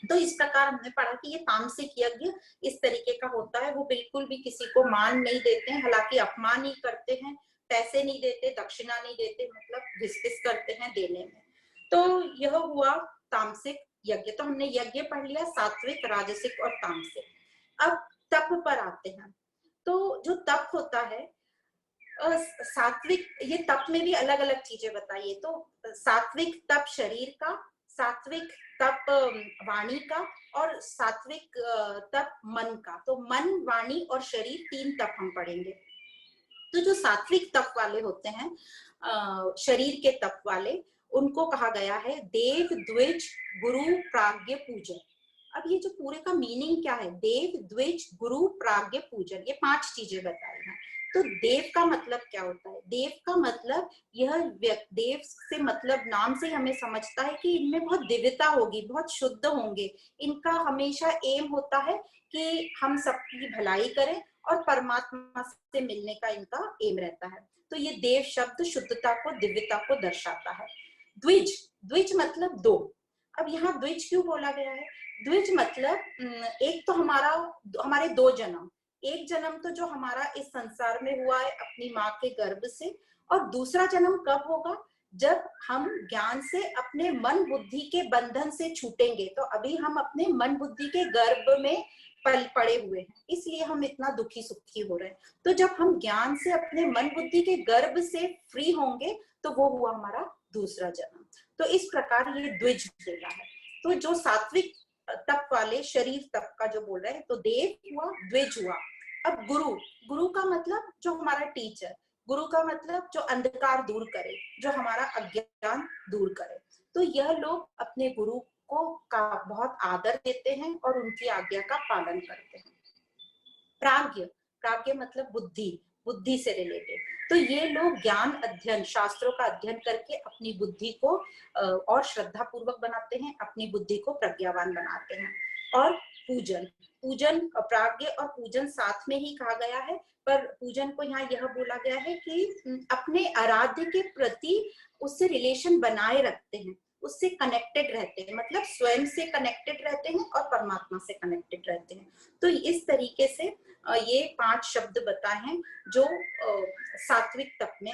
तो इस प्रकार हमने पढ़ा कि ये तामसिक यज्ञ इस तरीके का होता है, वो बिल्कुल भी किसी को मान नहीं देते हैं, हालांकि अपमान ही करते हैं, पैसे नहीं देते, दक्षिणा नहीं देते, मतलब घिसपिस करते हैं देने में। तो यह हुआ तामसिक यज्ञ। तो हमने यज्ञ पढ़ लिया, सात्विक, राजसिक और तामसिक। अब तप पर आते हैं। तो जो तप होता है, सात्विक, ये तप में भी अलग अलग चीजें बताइए। तो सात्विक तप शरीर का, सात्विक तप वाणी का, और सात्विक तप मन का। तो मन, वाणी और शरीर, 3 तप हम पढ़ेंगे। तो जो सात्विक तप वाले होते हैं, शरीर के तप वाले, उनको कहा गया है देव, द्विज, गुरु, प्राज्ञ, पूजन। अब ये जो पूरे का मीनिंग क्या है, देव, द्विज, गुरु, प्राज्ञ, पूजन, ये 5 चीजें बताई हैं। तो देव का मतलब क्या होता है? देव का मतलब, यह देव से मतलब नाम से हमें समझता है कि इनमें बहुत दिव्यता होगी, बहुत शुद्ध होंगे, इनका हमेशा एम होता है कि हम सबकी भलाई करें और परमात्मा से मिलने का इनका एम रहता है। तो ये देव शब्द शुद्धता को, दिव्यता को दर्शाता है। द्विज, द्विज मतलब दो। अब यहाँ द्विज क्यों बोला गया है? द्विज मतलब एक तो हमारे दो जन्म, एक जन्म तो जो हमारा इस संसार में हुआ है अपनी माँ के गर्भ से, और दूसरा जन्म कब होगा? जब हम ज्ञान से अपने मन बुद्धि के बंधन से छूटेंगे। तो अभी हम अपने मन बुद्धि के गर्भ में पड़े हुए हैं, इसलिए हम इतना दुखी सुखी हो रहे हैं। तो जब हम ज्ञान से अपने मन बुद्धि के गर्भ से फ्री होंगे तो वो हुआ हमारा दूसरा जन्म। तो इस प्रकार ये द्विज देना है। तो जो सात्विक तप वाले शरीर तप का जो बोल रहे हैं, तो देव हुआ, द्विज हुआ। अब गुरु, गुरु का मतलब जो हमारा टीचर, गुरु का मतलब जो अंधकार दूर करे, जो हमारा अज्ञान दूर करे। तो यह लोग अपने गुरु को का बहुत आदर देते हैं और उनकी आज्ञा का पालन करते हैं। प्राज्ञ, प्राज्ञ मतलब बुद्धि, बुद्धि से रिलेटेड। तो ये लोग ज्ञान अध्ययन, शास्त्रों का अध्ययन करके अपनी बुद्धि को और श्रद्धा पूर्वक बनाते हैं, अपनी बुद्धि को प्रज्ञावान बनाते हैं। और पूजन, पूजन प्राज्ञ और पूजन साथ में ही कहा गया है, पर पूजन को यहाँ यह बोला गया है कि अपने आराध्य के प्रति उससे रिलेशन बनाए रखते हैं, उससे कनेक्टेड रहते हैं, मतलब स्वयं से कनेक्टेड रहते हैं और परमात्मा से कनेक्टेड रहते हैं। तो इस तरीके से ये 5 शब्द बताए हैं जो सात्विक तप में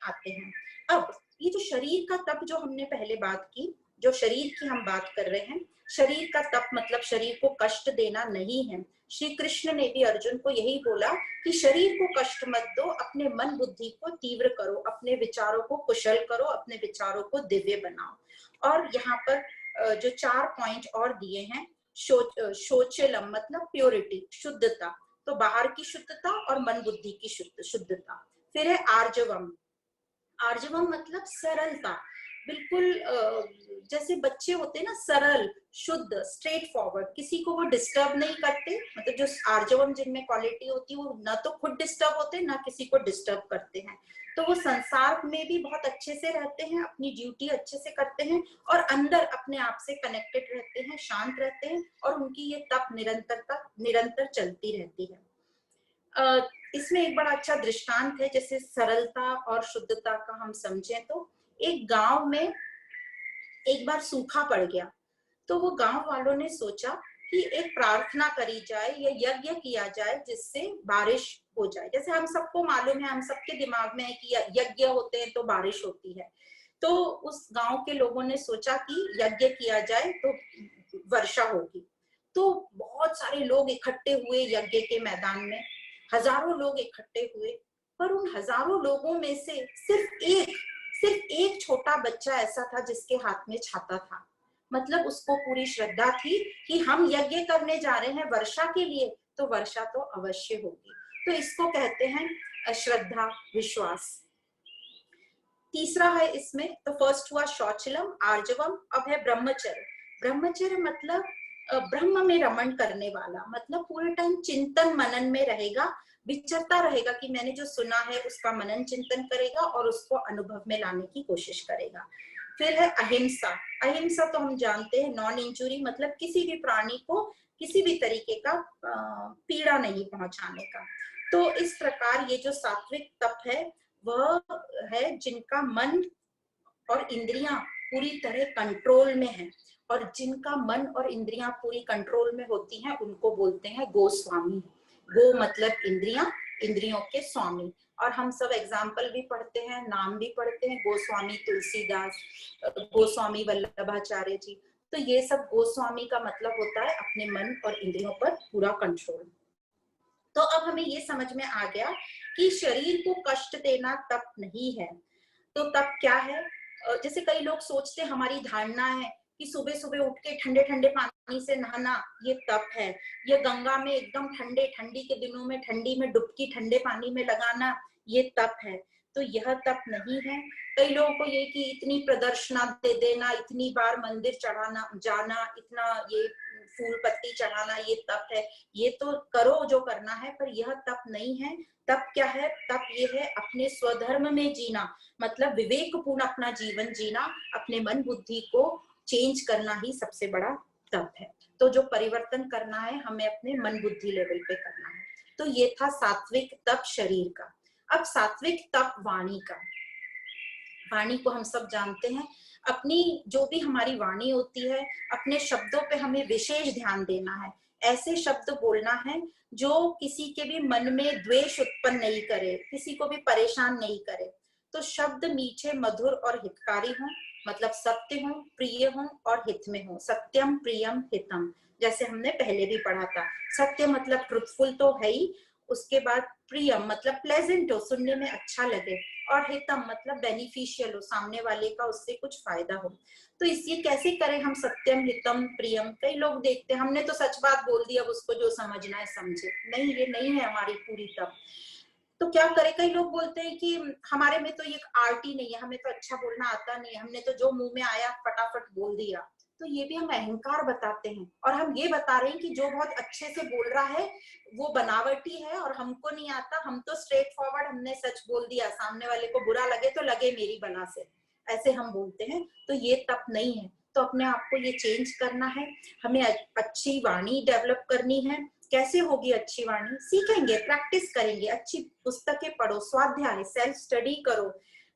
आते हैं। अब ये जो शरीर का तप जो हमने पहले बात की, जो शरीर की हम बात कर रहे हैं, शरीर का तप मतलब शरीर को कष्ट देना नहीं है। श्री कृष्ण ने भी अर्जुन को यही बोला कि शरीर को कष्ट मत दो, अपने मन बुद्धि को तीव्र करो, अपने विचारों को कुशल करो, अपने विचारों को दिव्य बनाओ। और यहाँ पर जो 4 पॉइंट और दिए हैं, शोचलम मतलब प्योरिटी, शुद्धता, तो बाहर की शुद्धता और मन बुद्धि की शुद्धता। फिर है आर्जवम, आर्जवम मतलब सरलता, बिल्कुल जैसे बच्चे होते हैं ना, सरल, शुद्ध, स्ट्रेट फॉरवर्ड, किसी को वो डिस्टर्ब नहीं करते। मतलब जो आर्जवम जिनमें क्वालिटी होती है, वो ना तो खुद डिस्टर्ब होते ना किसी को डिस्टर्ब करते हैं। तो वो संसार में भी बहुत अच्छे से रहते हैं, अपनी ड्यूटी अच्छे से करते हैं और अंदर अपने आप से कनेक्टेड रहते हैं, शांत रहते हैं, और उनकी ये तप निरंतर चलती रहती है। इसमें एक बड़ा अच्छा दृष्टांत है, जैसे सरलता और शुद्धता का हम समझें तो एक गांव में एक बार सूखा पड़ गया। तो वो गांव वालों ने सोचा कि एक प्रार्थना करी जाए या यज्ञ किया जाए जिससे बारिश हो जाए। जैसे हम सबको मालूम है, हम सबके दिमाग में है कि यज्ञ होते हैं तो बारिश होती है। तो उस गांव के लोगों ने सोचा कि यज्ञ किया जाए तो वर्षा होगी। तो बहुत सारे लोग इकट्ठे हुए यज्ञ के मैदान में, हजारों लोग इकट्ठे हुए, पर उन हजारों लोगों में से सिर्फ एक छोटा बच्चा ऐसा था जिसके हाथ में छाता था। मतलब उसको पूरी श्रद्धा थी कि हम यज्ञ करने जा रहे हैं वर्षा के लिए, तो वर्षा तो अवश्य होगी। तो इसको कहते हैं श्रद्धा, विश्वास। तीसरा है इसमें, तो फर्स्ट हुआ शौचलम, आर्जवम, अब है ब्रह्मचर्य। ब्रह्मचर्य मतलब ब्रह्म में रमण करने वाला, मतलब पूरे टाइम चिंतन मनन में रहेगा, विचरता रहेगा कि मैंने जो सुना है उसका मनन चिंतन करेगा और उसको अनुभव में लाने की कोशिश करेगा। फिर है अहिंसा। अहिंसा तो हम जानते हैं, नॉन इंजुरी, मतलब किसी भी प्राणी को किसी भी तरीके का पीड़ा नहीं पहुंचाने का। तो इस प्रकार ये जो सात्विक तप है वह है जिनका मन और इंद्रियां पूरी तरह कंट्रोल में है, और जिनका मन और इंद्रियां पूरी कंट्रोल में होती हैं उनको बोलते हैं गोस्वामी। गो मतलब इंद्रियां, इंद्रियों के स्वामी। और हम सब एग्जाम्पल भी पढ़ते हैं, नाम भी पढ़ते हैं, गोस्वामी तुलसीदास, गोस्वामी वल्लभाचार्य जी। तो ये सब गोस्वामी का मतलब होता है अपने मन और इंद्रियों पर पूरा कंट्रोल। तो अब हमें ये समझ में आ गया कि शरीर को कष्ट देना तप नहीं है। तो तप क्या है? जैसे कई लोग सोचते, हमारी धारणा है कि सुबह सुबह उठ के ठंडे ठंडे पानी से नहाना ये तप है, ये गंगा में एकदम ठंडी के दिनों में ठंडी में डुबकी ठंडे पानी में लगाना ये तप है। तो यह तप नहीं है। कई लोगों को ये कि इतनी प्रदर्शना दे देना, इतनी बार मंदिर चढ़ाना जाना, इतना ये फूल पत्ती चढ़ाना ये तप है। ये तो करो जो करना है, पर यह तप नहीं है। तप क्या है? तप ये है अपने स्वधर्म में जीना, मतलब विवेकपूर्ण अपना जीवन जीना, अपने मन बुद्धि को चेंज करना ही सबसे बड़ा तप है। तो जो परिवर्तन करना है हमें अपने मन बुद्धि लेवल पे करना है। तो ये था सात्विक तप शरीर का। अब सात्विक तप वाणी का। वाणी को हम सब जानते हैं, अपनी जो भी हमारी वाणी होती है, अपने शब्दों पे हमें विशेष ध्यान देना है। ऐसे शब्द बोलना है जो किसी के भी मन में द्वेष उत्पन्न नहीं करे, किसी को भी परेशान नहीं करे। तो शब्द मीठे, मधुर और हितकारी हों, मतलब सत्य हो, प्रिय हो और हित में हो। सत्यम, प्रियम, हितम, जैसे हमने पहले भी पढ़ा था। सत्य मतलब ट्रुथफुल तो है ही, उसके बाद प्रियम मतलब प्लेजेंट हो, सुनने में अच्छा लगे, और हितम मतलब बेनिफिशियल हो, सामने वाले का उससे कुछ फायदा हो। तो इसलिए कैसे करें हम सत्यम, हितम, प्रियम? कई लोग देखते हैं हमने तो सच बात बोल दी, अब उसको जो समझना है समझे। नहीं, ये नहीं है हमारी पूरी तब। तो क्या करें? कई लोग बोलते हैं कि हमारे में तो ये आर्ट ही नहीं है, हमें तो अच्छा बोलना आता नहीं है, हमने तो जो मुंह में आया फटाफट बोल दिया। तो ये भी हम अहंकार बताते हैं, और हम ये बता रहे हैं कि जो बहुत अच्छे से बोल रहा है वो बनावटी है और हमको नहीं आता, हम तो स्ट्रेट फॉरवर्ड, हमने सच बोल दिया, सामने वाले को बुरा लगे तो लगे मेरी बला से, ऐसे हम बोलते हैं। तो ये तप नहीं है। तो अपने आप को ये चेंज करना है, हमें अच्छी वाणी डेवलप करनी है। कैसे होगी अच्छी वाणी? सीखेंगे, प्रैक्टिस करेंगे, अच्छी पुस्तकें पढ़ो, स्वाध्याय, सेल्फ स्टडी करो,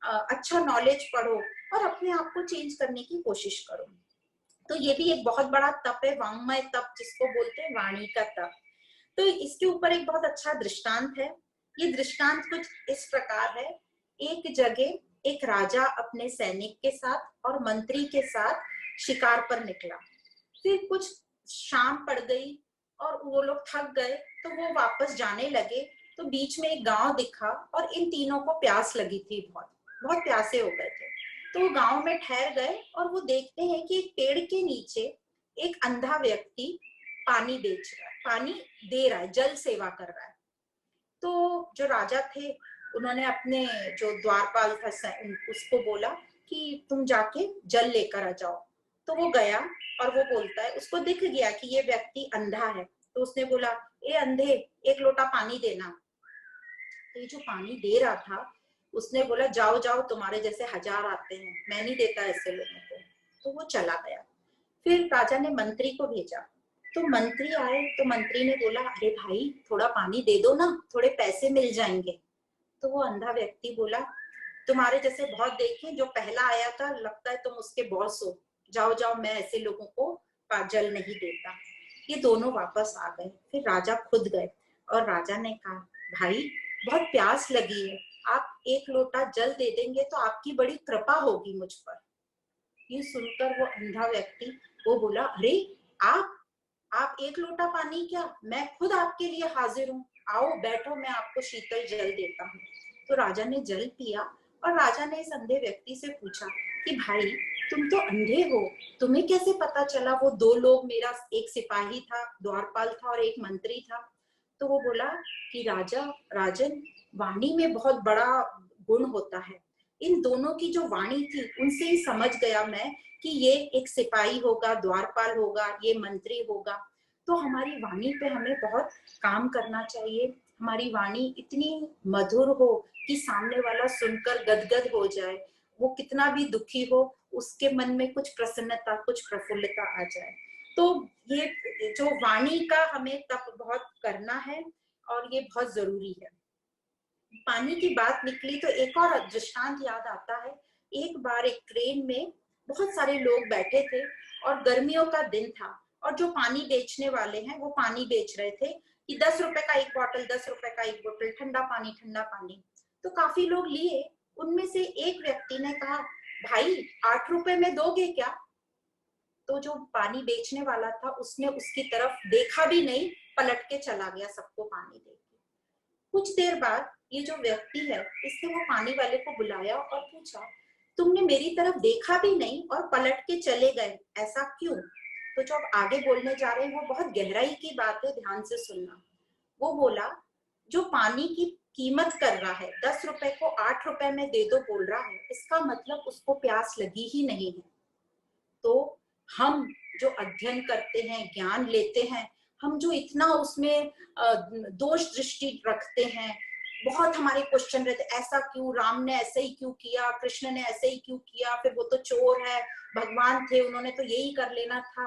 अच्छा नॉलेज पढ़ो और अपने आप को चेंज करने की कोशिश करो। तो ये भी एक बहुत बड़ा तप है, वांग्मय तप जिसको बोलते हैं, वाणी का तप। तो इसके ऊपर एक बहुत अच्छा दृष्टांत है। ये दृष्टांत कुछ इस प्रकार है। एक जगह एक राजा अपने सैनिक के साथ और मंत्री के साथ शिकार पर निकला। फिर कुछ शाम पड़ गई और वो लोग थक गए, तो वो वापस जाने लगे। तो बीच में एक गांव दिखा और इन तीनों को प्यास लगी थी, बहुत बहुत प्यासे हो गए थे। तो वो गांव में ठहर गए और वो देखते हैं कि एक पेड़ के नीचे एक अंधा व्यक्ति पानी बेच रहा है, पानी दे रहा है, जल सेवा कर रहा है। तो जो राजा थे उन्होंने अपने जो द्वारपाल था उसको बोला कि तुम जाके जल लेकर आ जाओ। तो वो गया और वो बोलता है, उसको दिख गया कि ये व्यक्ति अंधा है। तो उसने बोला, ए अंधे, एक लोटा पानी देना। तो ये जो पानी दे रहा था उसने बोला, जाओ जाओ, तुम्हारे जैसे हजार आते हैं, मैं नहीं देता ऐसे लोगों को। तो वो चला गया। फिर राजा ने मंत्री को भेजा। तो मंत्री आए तो मंत्री ने बोला, अरे भाई थोड़ा पानी दे दो ना, थोड़े पैसे मिल जाएंगे। तो वो अंधा व्यक्ति बोला, तुम्हारे जैसे बहुत देखे, जो पहला आया था लगता है तुम उसके बॉस हो, जाओ जाओ, मैं ऐसे लोगों को जल नहीं देता। ये दोनों वापस आ गए। फिर राजा खुद गए और राजा ने कहा, भाई बहुत प्यास लगी है, आप एक लोटा जल दे देंगे तो आपकी बड़ी कृपा होगी मुझ पर। ये सुनकर वो अंधा व्यक्ति वो बोला, अरे आप एक लोटा पानी क्या, मैं खुद आपके लिए हाजिर हूँ, आओ बैठो, मैं आपको शीतल जल देता हूँ। तो राजा ने जल पिया और राजा ने इस अंधे व्यक्ति से पूछा कि भाई तुम तो अंधे हो, तुम्हें कैसे पता चला वो दो लोग, मेरा एक सिपाही था, द्वारपाल था और एक मंत्री था? तो वो बोला कि राजन, वाणी में बहुत बड़ा गुण होता है। इन दोनों की जो वाणी थी उनसे ही समझ गया मैं कि ये एक सिपाही होगा, द्वारपाल होगा, ये मंत्री होगा। तो हमारी वाणी पे हमें बहुत काम करना चाहिए। हमारी वाणी इतनी मधुर हो कि सामने वाला सुनकर गदगद हो जाए, वो कितना भी दुखी हो उसके मन में कुछ प्रसन्नता, कुछ प्रफुल्लता आ जाए। तो ये जो वाणी का हमें तप बहुत करना है और ये बहुत जरूरी है। पानी की बात निकली तो एक और दृष्टांत याद आता है। एक बार एक ट्रेन में बहुत सारे लोग बैठे थे और गर्मियों का दिन था, और जो पानी बेचने वाले हैं वो पानी बेच रहे थे कि 10 रुपए का एक बोतल, 10 रुपए का एक बोतल, ठंडा पानी, ठंडा पानी। तो काफी लोग लिए। उनमें से एक व्यक्ति ने कहा, भाई 8 रुपए में दोगे क्या? तो जो पानी बेचने वाला था उसने उसकी तरफ देखा भी नहीं, पलट के चला गया सबको पानी दे के। कुछ देर बाद ये जो व्यक्ति है इसने वो पानी वाले को बुलाया और पूछा, तुमने मेरी तरफ देखा भी नहीं और पलट के चले गए, ऐसा क्यों? तो जो अब आगे बोलने जा रहे हैं वो बहुत गहराई की बात है, ध्यान से सुनना। वो बोला, जो पानी की कीमत कर रहा है, 10 रुपए को 8 रुपए में दे दो बोल रहा है, इसका मतलब उसको प्यास लगी ही नहीं है। तो हम जो अध्ययन करते हैं, ज्ञान लेते हैं, हम जो इतना उसमें दोष दृष्टि रखते हैं, बहुत हमारे क्वेश्चन रहते, ऐसा क्यों, राम ने ऐसे ही क्यों किया, कृष्ण ने ऐसे ही क्यों किया, फिर वो तो चोर है, भगवान थे उन्होंने तो यही कर लेना था।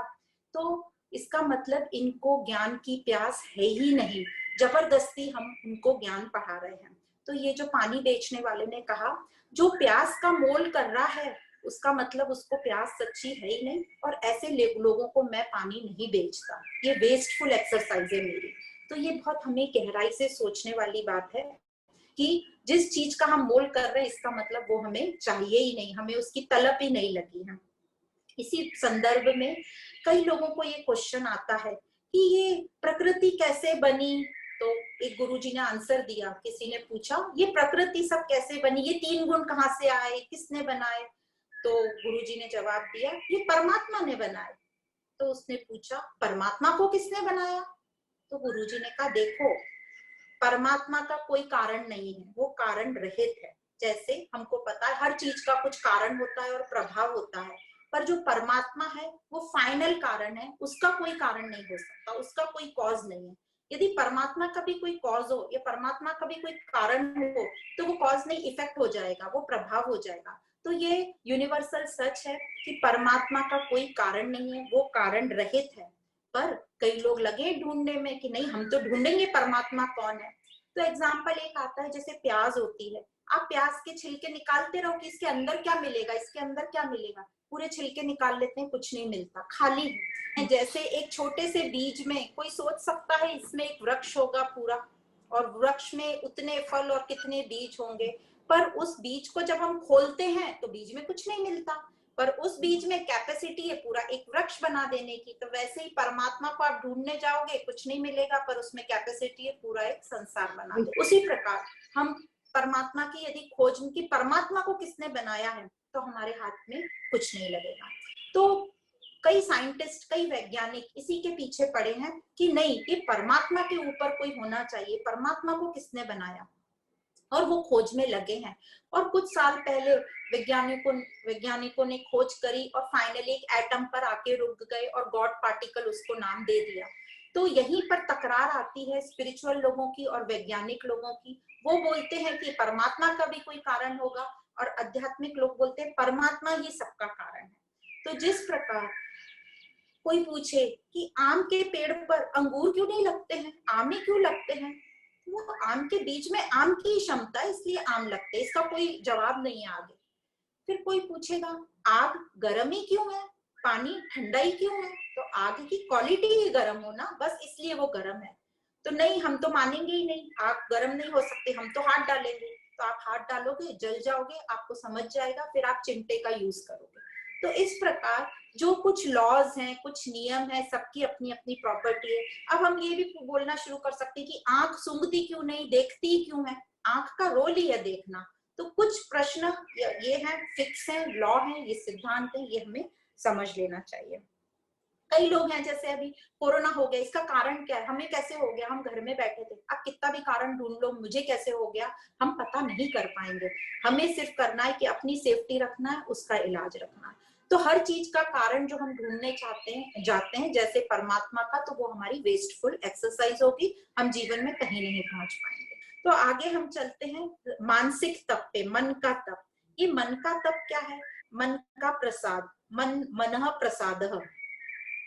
तो इसका मतलब इनको ज्ञान की प्यास है ही नहीं। जबरदस्ती हम उनको ज्ञान पढ़ा रहे हैं। तो ये जो पानी बेचने वाले ने कहा, जो प्यास का मोल कर रहा है उसका मतलब उसको प्यास सच्ची है ही नहीं, और ऐसे लोगों को मैं पानी नहीं बेचता, ये वेस्टफुल एक्सरसाइज है मेरी। तो ये बहुत हमें गहराई से सोचने वाली बात है कि जिस चीज का हम मोल कर रहे हैं इसका मतलब वो हमें चाहिए ही नहीं, हमें उसकी तलब ही नहीं लगी है। इसी संदर्भ में कई लोगों को ये क्वेश्चन आता है कि ये प्रकृति कैसे बनी। तो एक गुरुजी ने आंसर दिया, किसी ने पूछा ये प्रकृति सब कैसे बनी, ये 3 गुण कहाँ से आए, किसने बनाए। तो गुरुजी ने जवाब दिया ये परमात्मा ने बनाए। तो उसने पूछा परमात्मा को किसने बनाया। तो गुरुजी ने कहा देखो, परमात्मा का कोई कारण नहीं है, वो कारण रहित है। जैसे हमको पता है हर चीज का कुछ कारण होता है और प्रभाव होता है, पर जो परमात्मा है वो फाइनल कारण है, उसका कोई कारण नहीं हो सकता, उसका कोई कॉज नहीं है। यदि परमात्मा का भी कोई कॉज हो या परमात्मा का भी कोई कारण हो तो वो कॉज नहीं, इफेक्ट हो जाएगा, वो प्रभाव हो जाएगा। तो ये यूनिवर्सल सच है कि परमात्मा का कोई कारण नहीं है, वो कारण रहित है। पर कई लोग लगे ढूंढने में कि नहीं हम तो ढूंढेंगे परमात्मा कौन है। तो एग्जाम्पल एक आता है, जैसे प्याज होती है, आप प्याज के छिलके निकालते रहो कि इसके अंदर क्या मिलेगा, इसके अंदर क्या मिलेगा, पूरे छिलके निकाल लेते हैं, कुछ नहीं मिलता, खाली है। जैसे एक छोटे से बीज में कोई सोच सकता है इसमें एक वृक्ष होगा पूरा, और वृक्ष में उतने फल और कितने बीज होंगे, पर उस बीज को जब हम खोलते हैं तो बीज में कुछ नहीं मिलता, पर उस बीज में कैपेसिटी है पूरा एक वृक्ष बना देने की। तो वैसे ही परमात्मा को आप ढूंढने जाओगे कुछ नहीं मिलेगा, पर उसमें कैपेसिटी है पूरा एक संसार बना दे। उसी प्रकार हम परमात्मा की यदि खोज की परमात्मा को किसने बनाया है तो हमारे हाथ में कुछ नहीं लगेगा। तो कई साइंटिस्ट, कई वैज्ञानिक इसी के पीछे पड़े हैं कि नहीं ये परमात्मा के ऊपर कोई होना चाहिए, परमात्मा को किसने बनाया, और वो खोज में लगे हैं। और कुछ साल पहले वैज्ञानिकों ने खोज करी और फाइनली एक एटम पर आके रुक गए और गॉड पार्टिकल उसको नाम दे दिया। तो यहीं पर तकरार आती है स्पिरिचुअल लोगों की और वैज्ञानिक लोगों की। वो बोलते हैं कि परमात्मा का भी कोई कारण होगा, और आध्यात्मिक लोग बोलते हैं परमात्मा ही सबका कारण है। तो जिस प्रकार कोई पूछे कि आम के पेड़ पर अंगूर क्यों नहीं लगते हैं, आम ही क्यों लगते हैं, वो आम के बीज में आम की क्षमता है इसलिए आम लगते हैं, इसका कोई जवाब नहीं है आगे। फिर कोई पूछेगा आग गर्म ही क्यों है, पानी ठंडा ही क्यों है, तो आग की क्वालिटी ही गर्म हो ना, बस इसलिए वो गर्म है। तो नहीं, हम तो मानेंगे ही नहीं, आग गर्म नहीं हो सकती, हम तो हाथ डालेंगे। तो आप हाथ डालोगे जल जाओगे, आपको समझ जाएगा, फिर आप चिमटे का यूज करोगे। तो इस प्रकार जो कुछ लॉज हैं, कुछ नियम है, सबकी अपनी अपनी प्रॉपर्टी है। अब हम ये भी बोलना शुरू कर सकते हैं कि आंख सूंघती क्यों नहीं, देखती क्यों है, आंख का रोल ही है देखना। तो कुछ प्रश्न ये है, फिक्स है, लॉ है, ये सिद्धांत है, ये हमें समझ लेना चाहिए। कई लोग हैं जैसे अभी कोरोना हो गया, इसका कारण क्या है, हमें कैसे हो गया, हम घर में बैठे थे, अब कितना भी कारण ढूंढ लो मुझे कैसे हो गया, हम पता नहीं कर पाएंगे। हमें सिर्फ करना है कि अपनी सेफ्टी रखना है, उसका इलाज रखना है। तो हर चीज का कारण जो हम ढूंढने जाते हैं जैसे परमात्मा का, तो वो हमारी वेस्टफुल एक्सरसाइज होगी, हम जीवन में कहीं नहीं पहुंच पाएंगे। तो आगे हम चलते हैं मानसिक तप पे, मन का तप। ये मन का तप क्या है, मन का प्रसाद, मनः प्रसादः।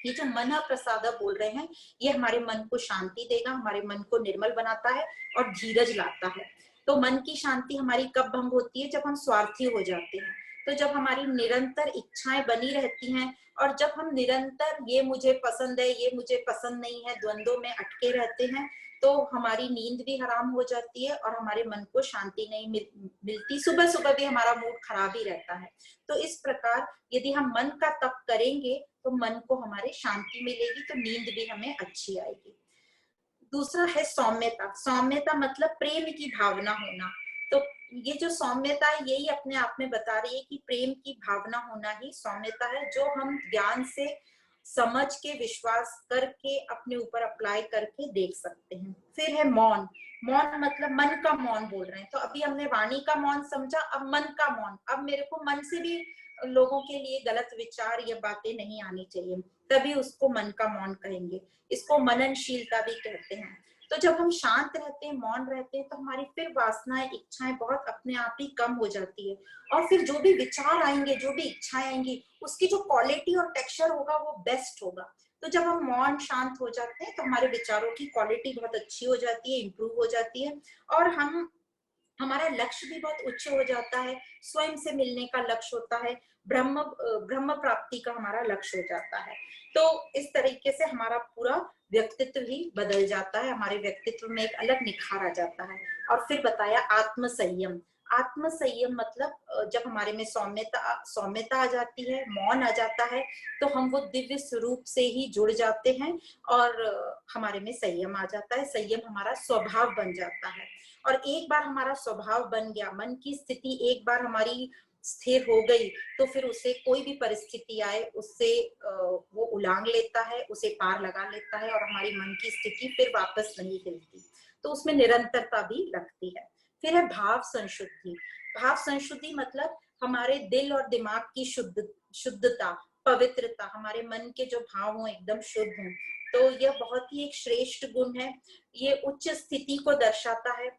ये जो मन प्रसाद बोल रहे हैं, ये हमारे मन को शांति देगा, हमारे मन को निर्मल बनाता है और धीरज लाता है। तो मन की शांति हमारी कब भंग होती है, जब हम स्वार्थी हो जाते हैं। तो जब हमारी निरंतर इच्छाएं बनी रहती हैं, और जब हम निरंतर ये मुझे पसंद है, ये मुझे पसंद नहीं है, द्वंद्वों में अटके रहते हैं, तो हमारी नींद भी हराम हो जाती है और हमारे मन को शांति नहीं मिलती, सुबह सुबह भी हमारा मूड खराब ही रहता है। तो इस प्रकार यदि हम मन का तप करेंगे तो मन को हमारे शांति मिलेगी, तो नींद भी हमें अच्छी आएगी। दूसरा है सौम्यता। सौम्यता मतलब प्रेम की भावना होना। तो ये जो सौम्यता है यही अपने आप में बता रही है कि प्रेम की भावना होना ही सौम्यता है, जो हम ज्ञान से समझ के विश्वास करके अपने ऊपर अप्लाई करके देख सकते हैं। फिर है मौन। मौन मतलब मन का मौन बोल रहे हैं, तो अभी हमने वाणी का मौन समझा, अब मन का मौन। अब मेरे को मन से भी लोगों के लिए गलत विचार या बातें नहीं आनी चाहिए, तभी उसको मन का मौन कहेंगे। इसको मननशीलता भी कहते हैं। तो जब हम शांत रहते हैं, मौन रहते हैं, तो हमारी फिर वासनाएं, इच्छाएं बहुत अपने आप ही कम हो जाती है, और फिर जो भी विचार आएंगे, जो भी इच्छाएं आएंगी, उसकी जो क्वालिटी और टेक्सचर होगा वो बेस्ट होगा। तो जब हम मौन शांत हो जाते हैं तो हमारे विचारों की क्वालिटी बहुत अच्छी हो जाती है, इंप्रूव हो जाती है, और हमारा लक्ष्य भी बहुत उच्च हो जाता है। स्वयं से मिलने का लक्ष्य होता है, ब्रह्म प्राप्ति का हमारा लक्ष्य हो जाता है। तो इस तरीके से हमारा पूरा व्यक्तित्व ही बदल जाता है, हमारे व्यक्तित्व में एक अलग निखार आ जाता है। और फिर बताया आत्म संयम। आत्म संयम मतलब जब हमारे में सौम्यता आ जाती है, मौन आ जाता है, तो हम वो दिव्य स्वरूप से ही जुड़ जाते हैं, और हमारे में संयम आ जाता है, संयम हमारा स्वभाव बन जाता है। और एक बार हमारा स्वभाव बन गया, मन की स्थिति एक बार हमारी स्थिर हो गई, तो फिर उसे कोई भी परिस्थिति आए उससे वो उलांग लेता है, उसे पार लगा लेता है, और हमारी मन की स्थिति फिर वापस नहीं हिलती। तो उसमें निरंतरता भी लगती है। फिर है भाव संशुद्धि। भाव संशुद्धि मतलब हमारे दिल और दिमाग की शुद्धता, पवित्रता, हमारे मन के जो भाव हो एकदम शुद्ध हों। तो यह बहुत ही एक श्रेष्ठ गुण है, ये उच्च स्थिति को दर्शाता है।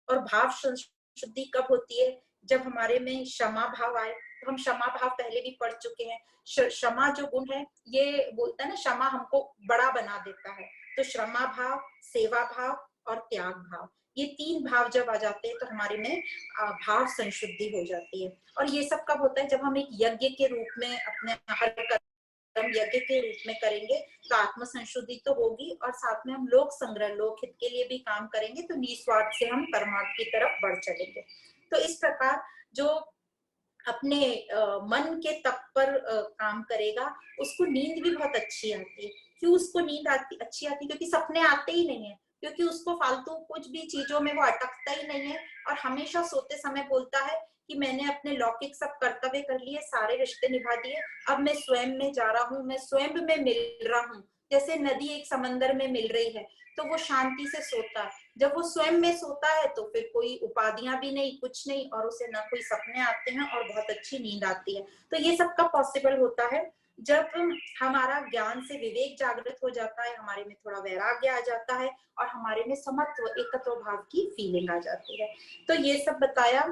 और भाव संशुद्धि कब होती है? जब हमारे में क्षमा भाव आए। तो हम क्षमा भाव पहले भी पढ़ चुके हैं। क्षमा जो गुण है, ये बोलता है ना, क्षमा हमको बड़ा बना देता है। तो क्षमा भाव, सेवा भाव और त्याग भाव, ये तीन भाव जब आ जाते हैं तो हमारे में भाव संशुद्धि हो जाती है। और ये सब कब होता है? जब हम एक यज्ञ के रूप में अपने हर कर्म यज्ञ के रूप में करेंगे, तो आत्म संशुद्धि तो होगी, और साथ में हम लोक संग्रह, लोक हित के लिए भी काम करेंगे, तो निस्वार्थ से हम परमार्थ की तरफ बढ़ चलेंगे। तो इस प्रकार जो अपने मन के तप पर काम करेगा, उसको नींद भी बहुत अच्छी आती है। क्यों उसको नींद अच्छी आती है? क्योंकि सपने आते ही नहीं है, क्योंकि उसको फालतू कुछ भी चीजों में वो अटकता ही नहीं है, और हमेशा सोते समय बोलता है कि मैंने अपने लौकिक सब कर्तव्य कर लिए, सारे रिश्ते निभा दिए, अब मैं स्वयं में जा रहा हूँ, मैं स्वयं में मिल रहा हूँ। जैसे नदी एक समंदर में मिल रही है, तो वो शांति से सोता है। जब वो स्वयं में सोता है तो फिर कोई उपाधियां भी नहीं, कुछ नहीं, और उसे ना कोई सपने आते हैं, और बहुत अच्छी नींद आती है। तो ये सब कब पॉसिबल होता है? जब हमारा ज्ञान से विवेक जागृत हो जाता है, हमारे में थोड़ा वैराग्य आ जाता है, और हमारे में समत्व, एकत्व भाव की फीलिंग आ जाती है। तो ये सब बताया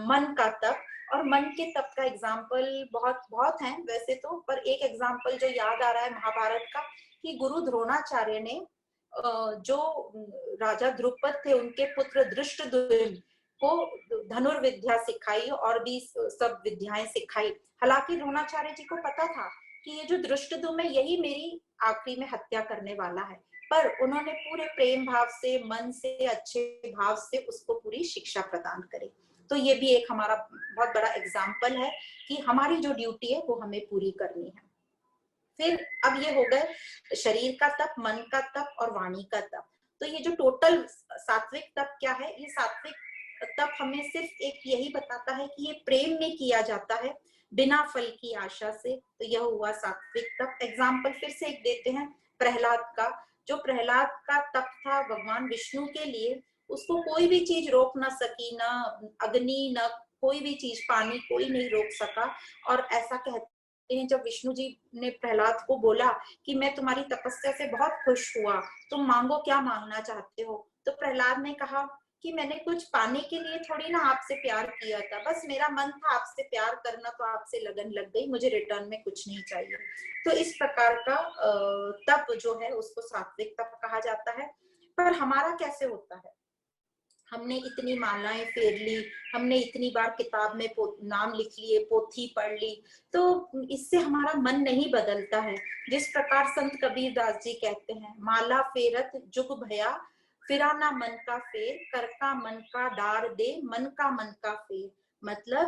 मन का तप। और मन के तप का एग्जाम्पल बहुत बहुत है वैसे तो, पर एक एग्जाम्पल जो याद आ रहा है महाभारत का, कि गुरु द्रोणाचार्य ने जो राजा द्रुपद थे, उनके पुत्र धृष्टद्युम्न को धनुर्विद्या सिखाई, और भी सब विद्याएं सिखाई। हालांकि द्रोणाचार्य जी को पता था कि ये जो धृष्टद्युम्न है, यही मेरी आखिरी में हत्या करने वाला है, पर उन्होंने पूरे प्रेम भाव से, मन से, अच्छे भाव से उसको पूरी शिक्षा प्रदान करी। तो ये भी एक हमारा बहुत बड़ा एग्जाम्पल है कि हमारी जो ड्यूटी है वो हमें पूरी करनी है। फिर अब ये हो गए शरीर का तप, मन का तप और वाणी का तप। तो ये जो टोटल सात्विक तप क्या है? ये सात्विक तप हमें सिर्फ एक यही बताता है कि ये प्रेम में किया जाता है, बिना फल की आशा से। तो यह हुआ सात्विक तप। एग्जाम्पल फिर से एक देते हैं, प्रहलाद का। जो प्रहलाद का तप था भगवान विष्णु के लिए, उसको कोई भी चीज रोक ना सकी, ना अग्नि, ना कोई भी चीज, पानी, कोई नहीं रोक सका। और ऐसा कहते हैं, जब विष्णु जी ने प्रहलाद को बोला कि मैं तुम्हारी तपस्या से बहुत खुश हुआ, तुम मांगो, क्या मांगना चाहते हो? तो प्रहलाद ने कहा कि मैंने कुछ पाने के लिए थोड़ी ना आपसे प्यार किया था, बस मेरा मन था आपसे प्यार करना, तो आपसे लगन लग गई, मुझे रिटर्न में कुछ नहीं चाहिए। तो इस प्रकार का तप जो है उसको सात्विक तप कहा जाता है। पर हमारा कैसे होता है? हमने इतनी मालाएं फेर ली, हमने इतनी बार किताब में नाम लिख लिए, पोथी पढ़ ली, तो इससे हमारा मन नहीं बदलता है। जिस प्रकार संत कबीर दास जी कहते हैं, माला फेरत जुग भया, फिरा ना मन का फेर, कर का मन का डार दे, मन का फेर। मतलब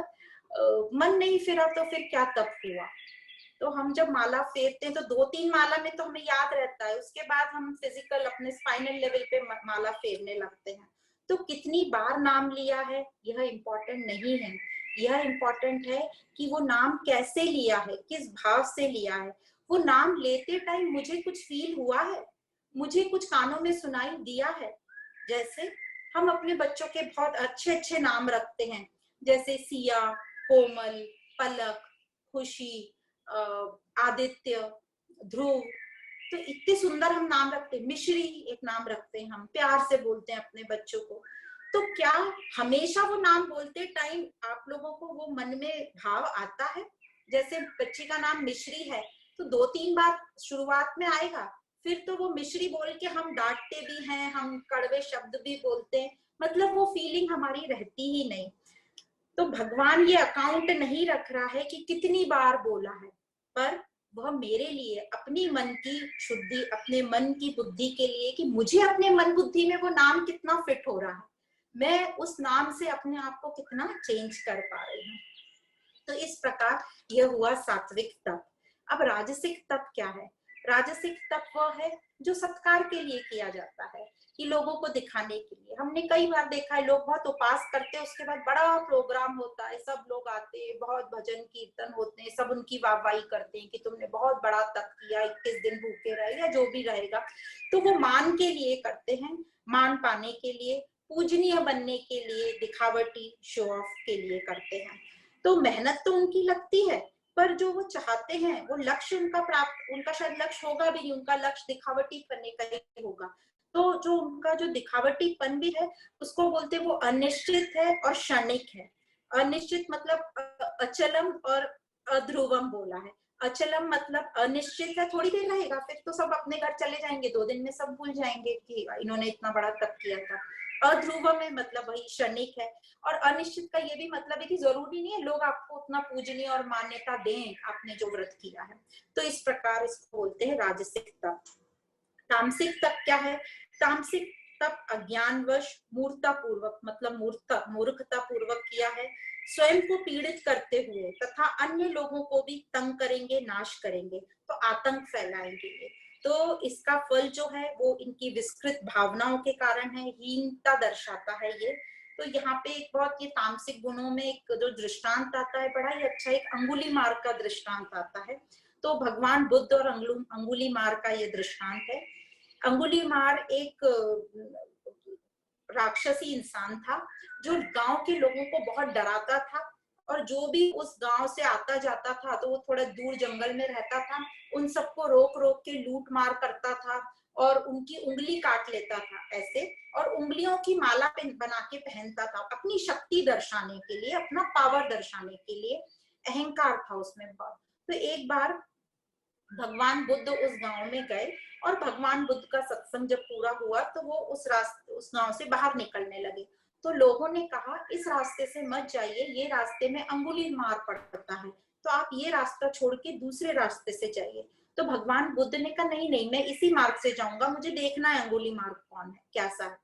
मन नहीं फिरा तो फिर क्या तप हुआ? तो हम जब माला फेरते हैं तो 2-3 माला में तो हमें याद रहता है, उसके बाद हम फिजिकल अपने स्पाइनल लेवल पे माला फेरने लगते हैं। तो कितनी बार नाम लिया है यह इम्पोर्टेंट नहीं है, यह इम्पोर्टेंट है कि वो नाम कैसे लिया है, किस भाव से लिया है। वो नाम लेते टाइम मुझे कुछ फील हुआ है, मुझे कुछ कानों में सुनाई दिया है। जैसे हम अपने बच्चों के बहुत अच्छे अच्छे नाम रखते हैं, जैसे सिया, कोमल, पलक, खुशी, आदित्य, ध्रुव। तो इतने सुंदर हम नाम रखते हैं। मिश्री एक नाम रखते हैं, हम प्यार से बोलते हैं अपने बच्चों को। तो क्या हमेशा वो नाम बोलते टाइम आप लोगों को वो मन में भाव आता है? जैसे बच्ची का नाम मिश्री है, तो 2-3 बार शुरुआत में आएगा, फिर तो वो मिश्री बोल के हम डांटते भी हैं, हम कड़वे शब्द भी बोलते हैं, मतलब वो फीलिंग हमारी रहती ही नहीं। तो भगवान ये अकाउंट नहीं रख रहा है कि कितनी बार बोला है, पर वह मेरे लिए अपनी मन की शुद्धि, अपने मन की बुद्धि के लिए, कि मुझे अपने मन बुद्धि में वो नाम कितना फिट हो रहा है, मैं उस नाम से अपने आप को कितना चेंज कर पा रही हूँ। तो इस प्रकार यह हुआ सात्विक तप। अब राजसिक तप क्या है? राजसिक तप वह है जो सत्कार के लिए किया जाता है, कि लोगों को दिखाने के लिए। हमने कई बार देखा है, लोग बहुत उपास करते हैं, उसके बाद बड़ा प्रोग्राम होता है, सब लोग आते हैं, बहुत भजन कीर्तन होते हैं, सब उनकी वाहवाही करते हैं कि तुमने बहुत बड़ा तप किया, 21 दिन भूखे रहे या जो भी रहेगा। तो वो मान के लिए करते हैं, मान पाने के लिए, पूजनीय बनने के लिए, दिखावटी शो ऑफ के लिए करते हैं। तो मेहनत तो उनकी लगती है, पर जो वो चाहते हैं वो लक्ष्य उनका प्राप्त, उनका शायद लक्ष्य होगा भी नहीं, उनका लक्ष्य दिखावटी करने का ही होगा। तो जो उनका जो दिखावटीपन भी है, उसको बोलते हैं वो अनिश्चित है और क्षणिक है। अनिश्चित मतलब अचलम, और अध्रुवम बोला है। अचलम मतलब अनिश्चित है, थोड़ी देर रहेगा, फिर तो सब अपने घर चले जाएंगे, 2 दिन में सब भूल जाएंगे कि इन्होंने इतना बड़ा तप किया था। अध्रुवम है मतलब वही क्षणिक है। और अनिश्चित का ये भी मतलब है कि जरूरी नहीं है लोग आपको उतना पूजनीय और मान्यता दें आपने जो व्रत किया है। तो इस प्रकार इसको बोलते हैं राजसिक तप। तामसिक तप क्या है? तामसिक तप अज्ञानवश मूर्खता पूर्वक, मतलब मूर्खता पूर्वक किया है, स्वयं को पीड़ित करते हुए तथा अन्य लोगों को भी तंग करेंगे, नाश करेंगे, तो आतंक फैलाएंगे ये। तो इसका फल जो है वो इनकी विस्तृत भावनाओं के कारण है, हीनता दर्शाता है ये। तो यहाँ पे एक बहुत ये तामसिक गुणों में एक जो दृष्टांत आता है, बड़ा ही अच्छा, एक अंगुली मार का दृष्टांत आता है। तो भगवान बुद्ध और अंगुली मार का ये दृष्टांत है। अंगुलीमार एक राक्षसी इंसान था, जो गांव के लोगों को बहुत डराता था, और जो भी उस गांव से आता जाता था, तो वो थोड़ा दूर जंगल में रहता था, उन सबको रोक रोक के लूट मार करता था, और उनकी उंगली काट लेता था ऐसे, और उंगलियों की माला बना के पहनता था, अपनी शक्ति दर्शाने के लिए, अपना पावर दर्शाने के लिए। अहंकार था उसमें बहुत। तो एक बार भगवान बुद्ध उस गांव में गए, और भगवान बुद्ध का सत्संग जब पूरा हुआ, तो वो उस गांव से बाहर निकलने लगे। तो लोगों ने कहा इस रास्ते से मत जाइए, ये रास्ते में अंगुली मार पड़ता है, तो आप ये रास्ता छोड़ के दूसरे रास्ते से जाइए। तो भगवान बुद्ध ने कहा नहीं नहीं, मैं इसी मार्ग से जाऊंगा, मुझे देखना है अंगुली मार्ग कौन है, कैसा है।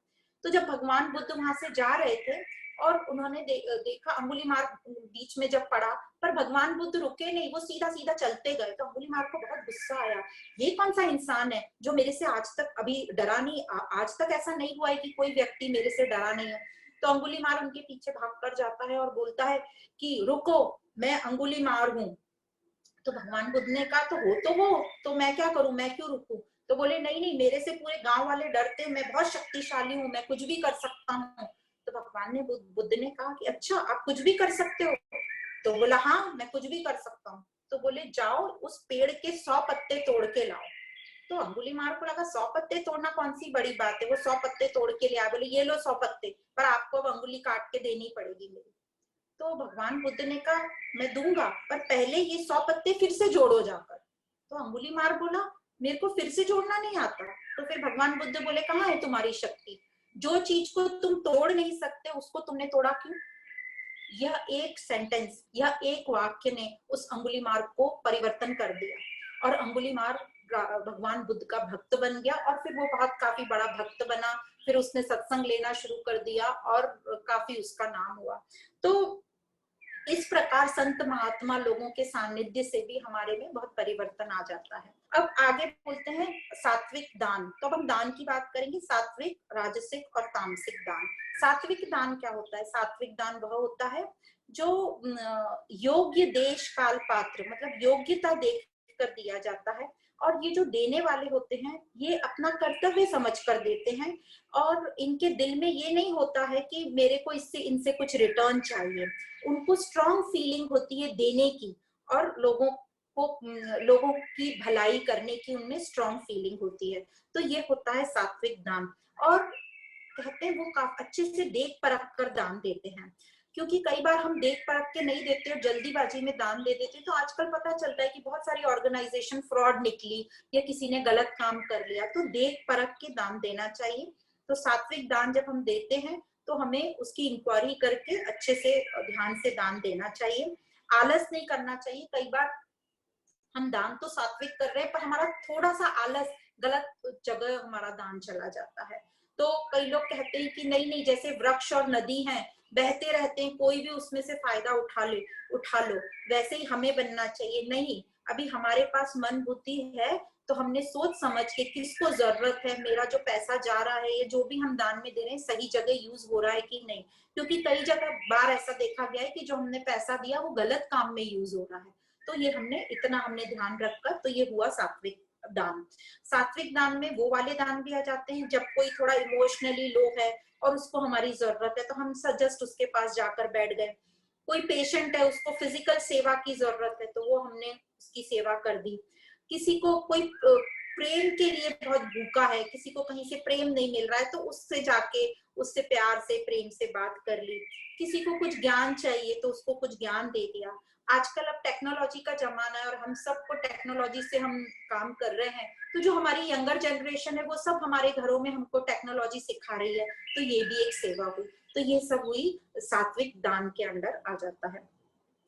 तो जब भगवान बुद्ध वहां से जा रहे थे, और उन्होंने देखा अंगुली मार्ग बीच में जब पड़ा, पर भगवान बुद्ध रुके नहीं, वो सीधा सीधा चलते गए। तो अंगुलीमाल को बहुत गुस्सा आया, ये कौन सा इंसान है जो मेरे से आज तक अभी डरा नहीं, आज तक ऐसा नहीं हुआ है कि कोई व्यक्ति मेरे से डरा नहीं है। तो अंगुलीमाल उनके पीछे भाग कर जाता है और बोलता है कि रुको, मैं अंगुलीमाल हूँ। तो भगवान बुद्ध ने कहा तो वो, तो मैं क्या करूं, मैं क्यों रुकूं? तो बोले नहीं नहीं, मेरे से पूरे गांव वाले डरते, मैं बहुत शक्तिशाली हूँ, मैं कुछ भी कर सकता हूँ। तो भगवान ने बुद्ध ने कहा कि अच्छा आप कुछ भी कर सकते हो? तो बोला हाँ मैं कुछ भी कर सकता हूँ। तो बोले जाओ उस पेड़ के 100 पत्ते तोड़ के लाओ। तो अंगुलीमाल को लगा 100 पत्ते तोड़ना कौन सी बड़ी बात है, वो 100 पत्ते तोड़ के ले आया। बोले ये लो 100 पत्ते, पर आपको अब अंगुली काट के देनी पड़ेगी मेरी। तो भगवान बुद्ध ने कहा मैं दूंगा, पर पहले ये 100 पत्ते फिर से जोड़ो जाकर। तो अंगुलीमाल बोला मेरे को फिर से जोड़ना नहीं आता। तो फिर भगवान बुद्ध बोले कहाँ है तुम्हारी शक्ति, जो चीज को तुम तोड़ नहीं सकते उसको तुमने तोड़ा क्यों? यह एक सेंटेंस, यह एक वाक्य ने उस अंगुलीमाल को परिवर्तन कर दिया, और अंगुलीमाल भगवान बुद्ध का भक्त बन गया, और फिर वो बहुत काफी बड़ा भक्त बना। फिर उसने सत्संग लेना शुरू कर दिया, और काफी उसका नाम हुआ। तो इस प्रकार संत महात्मा लोगों के सानिध्य से भी हमारे में बहुत परिवर्तन आ जाता है। अब आगे बोलते हैं सात्विक दान। तो अब हम दान की बात करेंगे, सात्विक, राजसिक और तामसिक दान। सात्विक दान क्या होता है? सात्विक दान वह होता है जो योग्य देश काल पात्र, मतलब योग्यता देख कर दिया जाता है, और ये जो देने वाले होते हैं ये अपना कर्तव्य समझ कर देते हैं, और इनके दिल में ये नहीं होता है कि मेरे को इससे इनसे कुछ रिटर्न चाहिए। उनको स्ट्रॉन्ग फीलिंग होती है देने की, और लोगों की भलाई करने की उनमें स्ट्रॉन्ग फीलिंग होती है। तो ये होता है सात्विक दान। और कहते हैं वो काफी अच्छे से देख परख कर दान देते हैं, क्योंकि कई बार हम देख परख के नहीं देते और जल्दीबाजी में दान दे देते। तो आजकल पता चलता है कि बहुत सारी ऑर्गेनाइजेशन फ्रॉड निकली या किसी ने गलत काम कर लिया, तो देख परख के दान देना चाहिए। तो सात्विक दान जब हम देते हैं तो हमें उसकी इंक्वायरी करके अच्छे से ध्यान से दान देना चाहिए। आलस नहीं करना चाहिए। कई बार हम दान तो सात्विक कर रहे हैं पर हमारा थोड़ा सा आलस, गलत जगह हमारा दान चला जाता है। तो कई लोग कहते हैं कि नहीं नहीं, जैसे वृक्ष और नदी हैं, बहते रहते हैं, कोई भी उसमें से फायदा उठा लो, वैसे ही हमें बनना चाहिए। नहीं, अभी हमारे पास मन बुद्धि है तो हमने सोच समझ के किसको जरूरत है, मेरा जो पैसा जा रहा है, ये जो भी हम दान में दे रहे हैं सही जगह यूज हो रहा है कि नहीं। क्योंकि कई जगह बार ऐसा देखा गया है कि जो हमने पैसा दिया वो गलत काम में यूज हो रहा है। तो ये हमने ध्यान रखकर, तो ये हुआ सात्विक दान। सात्विक दान में वो वाले दान भी आ जाते हैं जब कोई थोड़ा इमोशनली लो है और उसको हमारी जरूरत है, तो हम जस्ट उसके पास जाकर बैठ गए। कोई पेशेंट है, उसको फिजिकल सेवा की जरूरत है, तो वो हमने उसकी सेवा कर दी। किसी को कोई प्रेम के लिए बहुत भूखा है, किसी को कहीं से प्रेम नहीं मिल रहा है, तो उससे जाके उससे प्यार से प्रेम से बात कर ली। किसी को कुछ ज्ञान चाहिए तो उसको कुछ ज्ञान दे दिया। आजकल अब टेक्नोलॉजी का जमाना है और हम सबको टेक्नोलॉजी से हम काम कर रहे हैं, तो जो हमारी यंगर जनरेशन है वो सब हमारे घरों में हमको टेक्नोलॉजी सिखा रही है, तो ये भी एक सेवा हुई। तो ये सब हुई सात्विक दान के अंडर आ जाता है।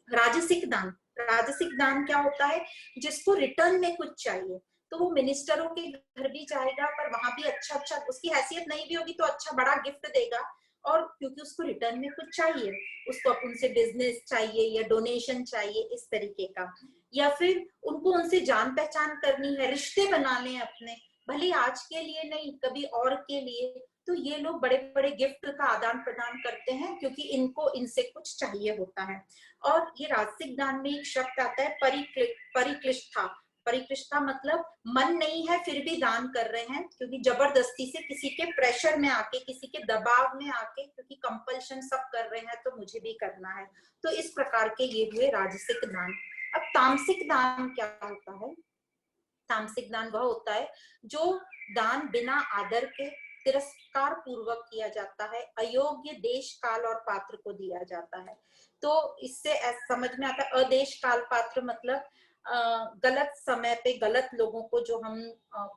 राजसिक दान, राजसिक दान क्या होता है? जिसको रिटर्न में कुछ चाहिए, तो वो मिनिस्टरों के घर भी जाएगा पर वहां भी अच्छा अच्छा, उसकी हैसियत नहीं भी होगी तो अच्छा बड़ा गिफ्ट देगा, और क्योंकि उसको रिटर्न में कुछ चाहिए, उसको उनसे बिजनेस चाहिए या डोनेशन चाहिए इस तरीके का, या फिर उनको उनसे जान पहचान करनी है, रिश्ते बनाने हैं अपने, भले आज के लिए नहीं कभी और के लिए। तो ये लोग बड़े बड़े गिफ्ट का आदान प्रदान करते हैं क्योंकि इनको इनसे कुछ चाहिए होता है। और ये राजसिक दान में एक शब्द आता है परिक्लिष्ठा। परिक्लिष्ठा मतलब मन नहीं है फिर भी दान कर रहे हैं, क्योंकि जबरदस्ती से किसी के प्रेशर में आके, किसी के दबाव में आके, क्योंकि कंपल्शन सब कर रहे हैं तो मुझे भी करना है। तो इस प्रकार के ये हुए राजसिक दान। अब तामसिक दान क्या होता है? तामसिक दान वह होता है जो दान बिना आदर के, तिरस्कार पूर्वक किया जाता है, अयोग्य देश काल और पात्र को दिया जाता है। तो इससे समझ में आता है, अदेश काल पात्र मतलब गलत समय पे गलत लोगों को जो हम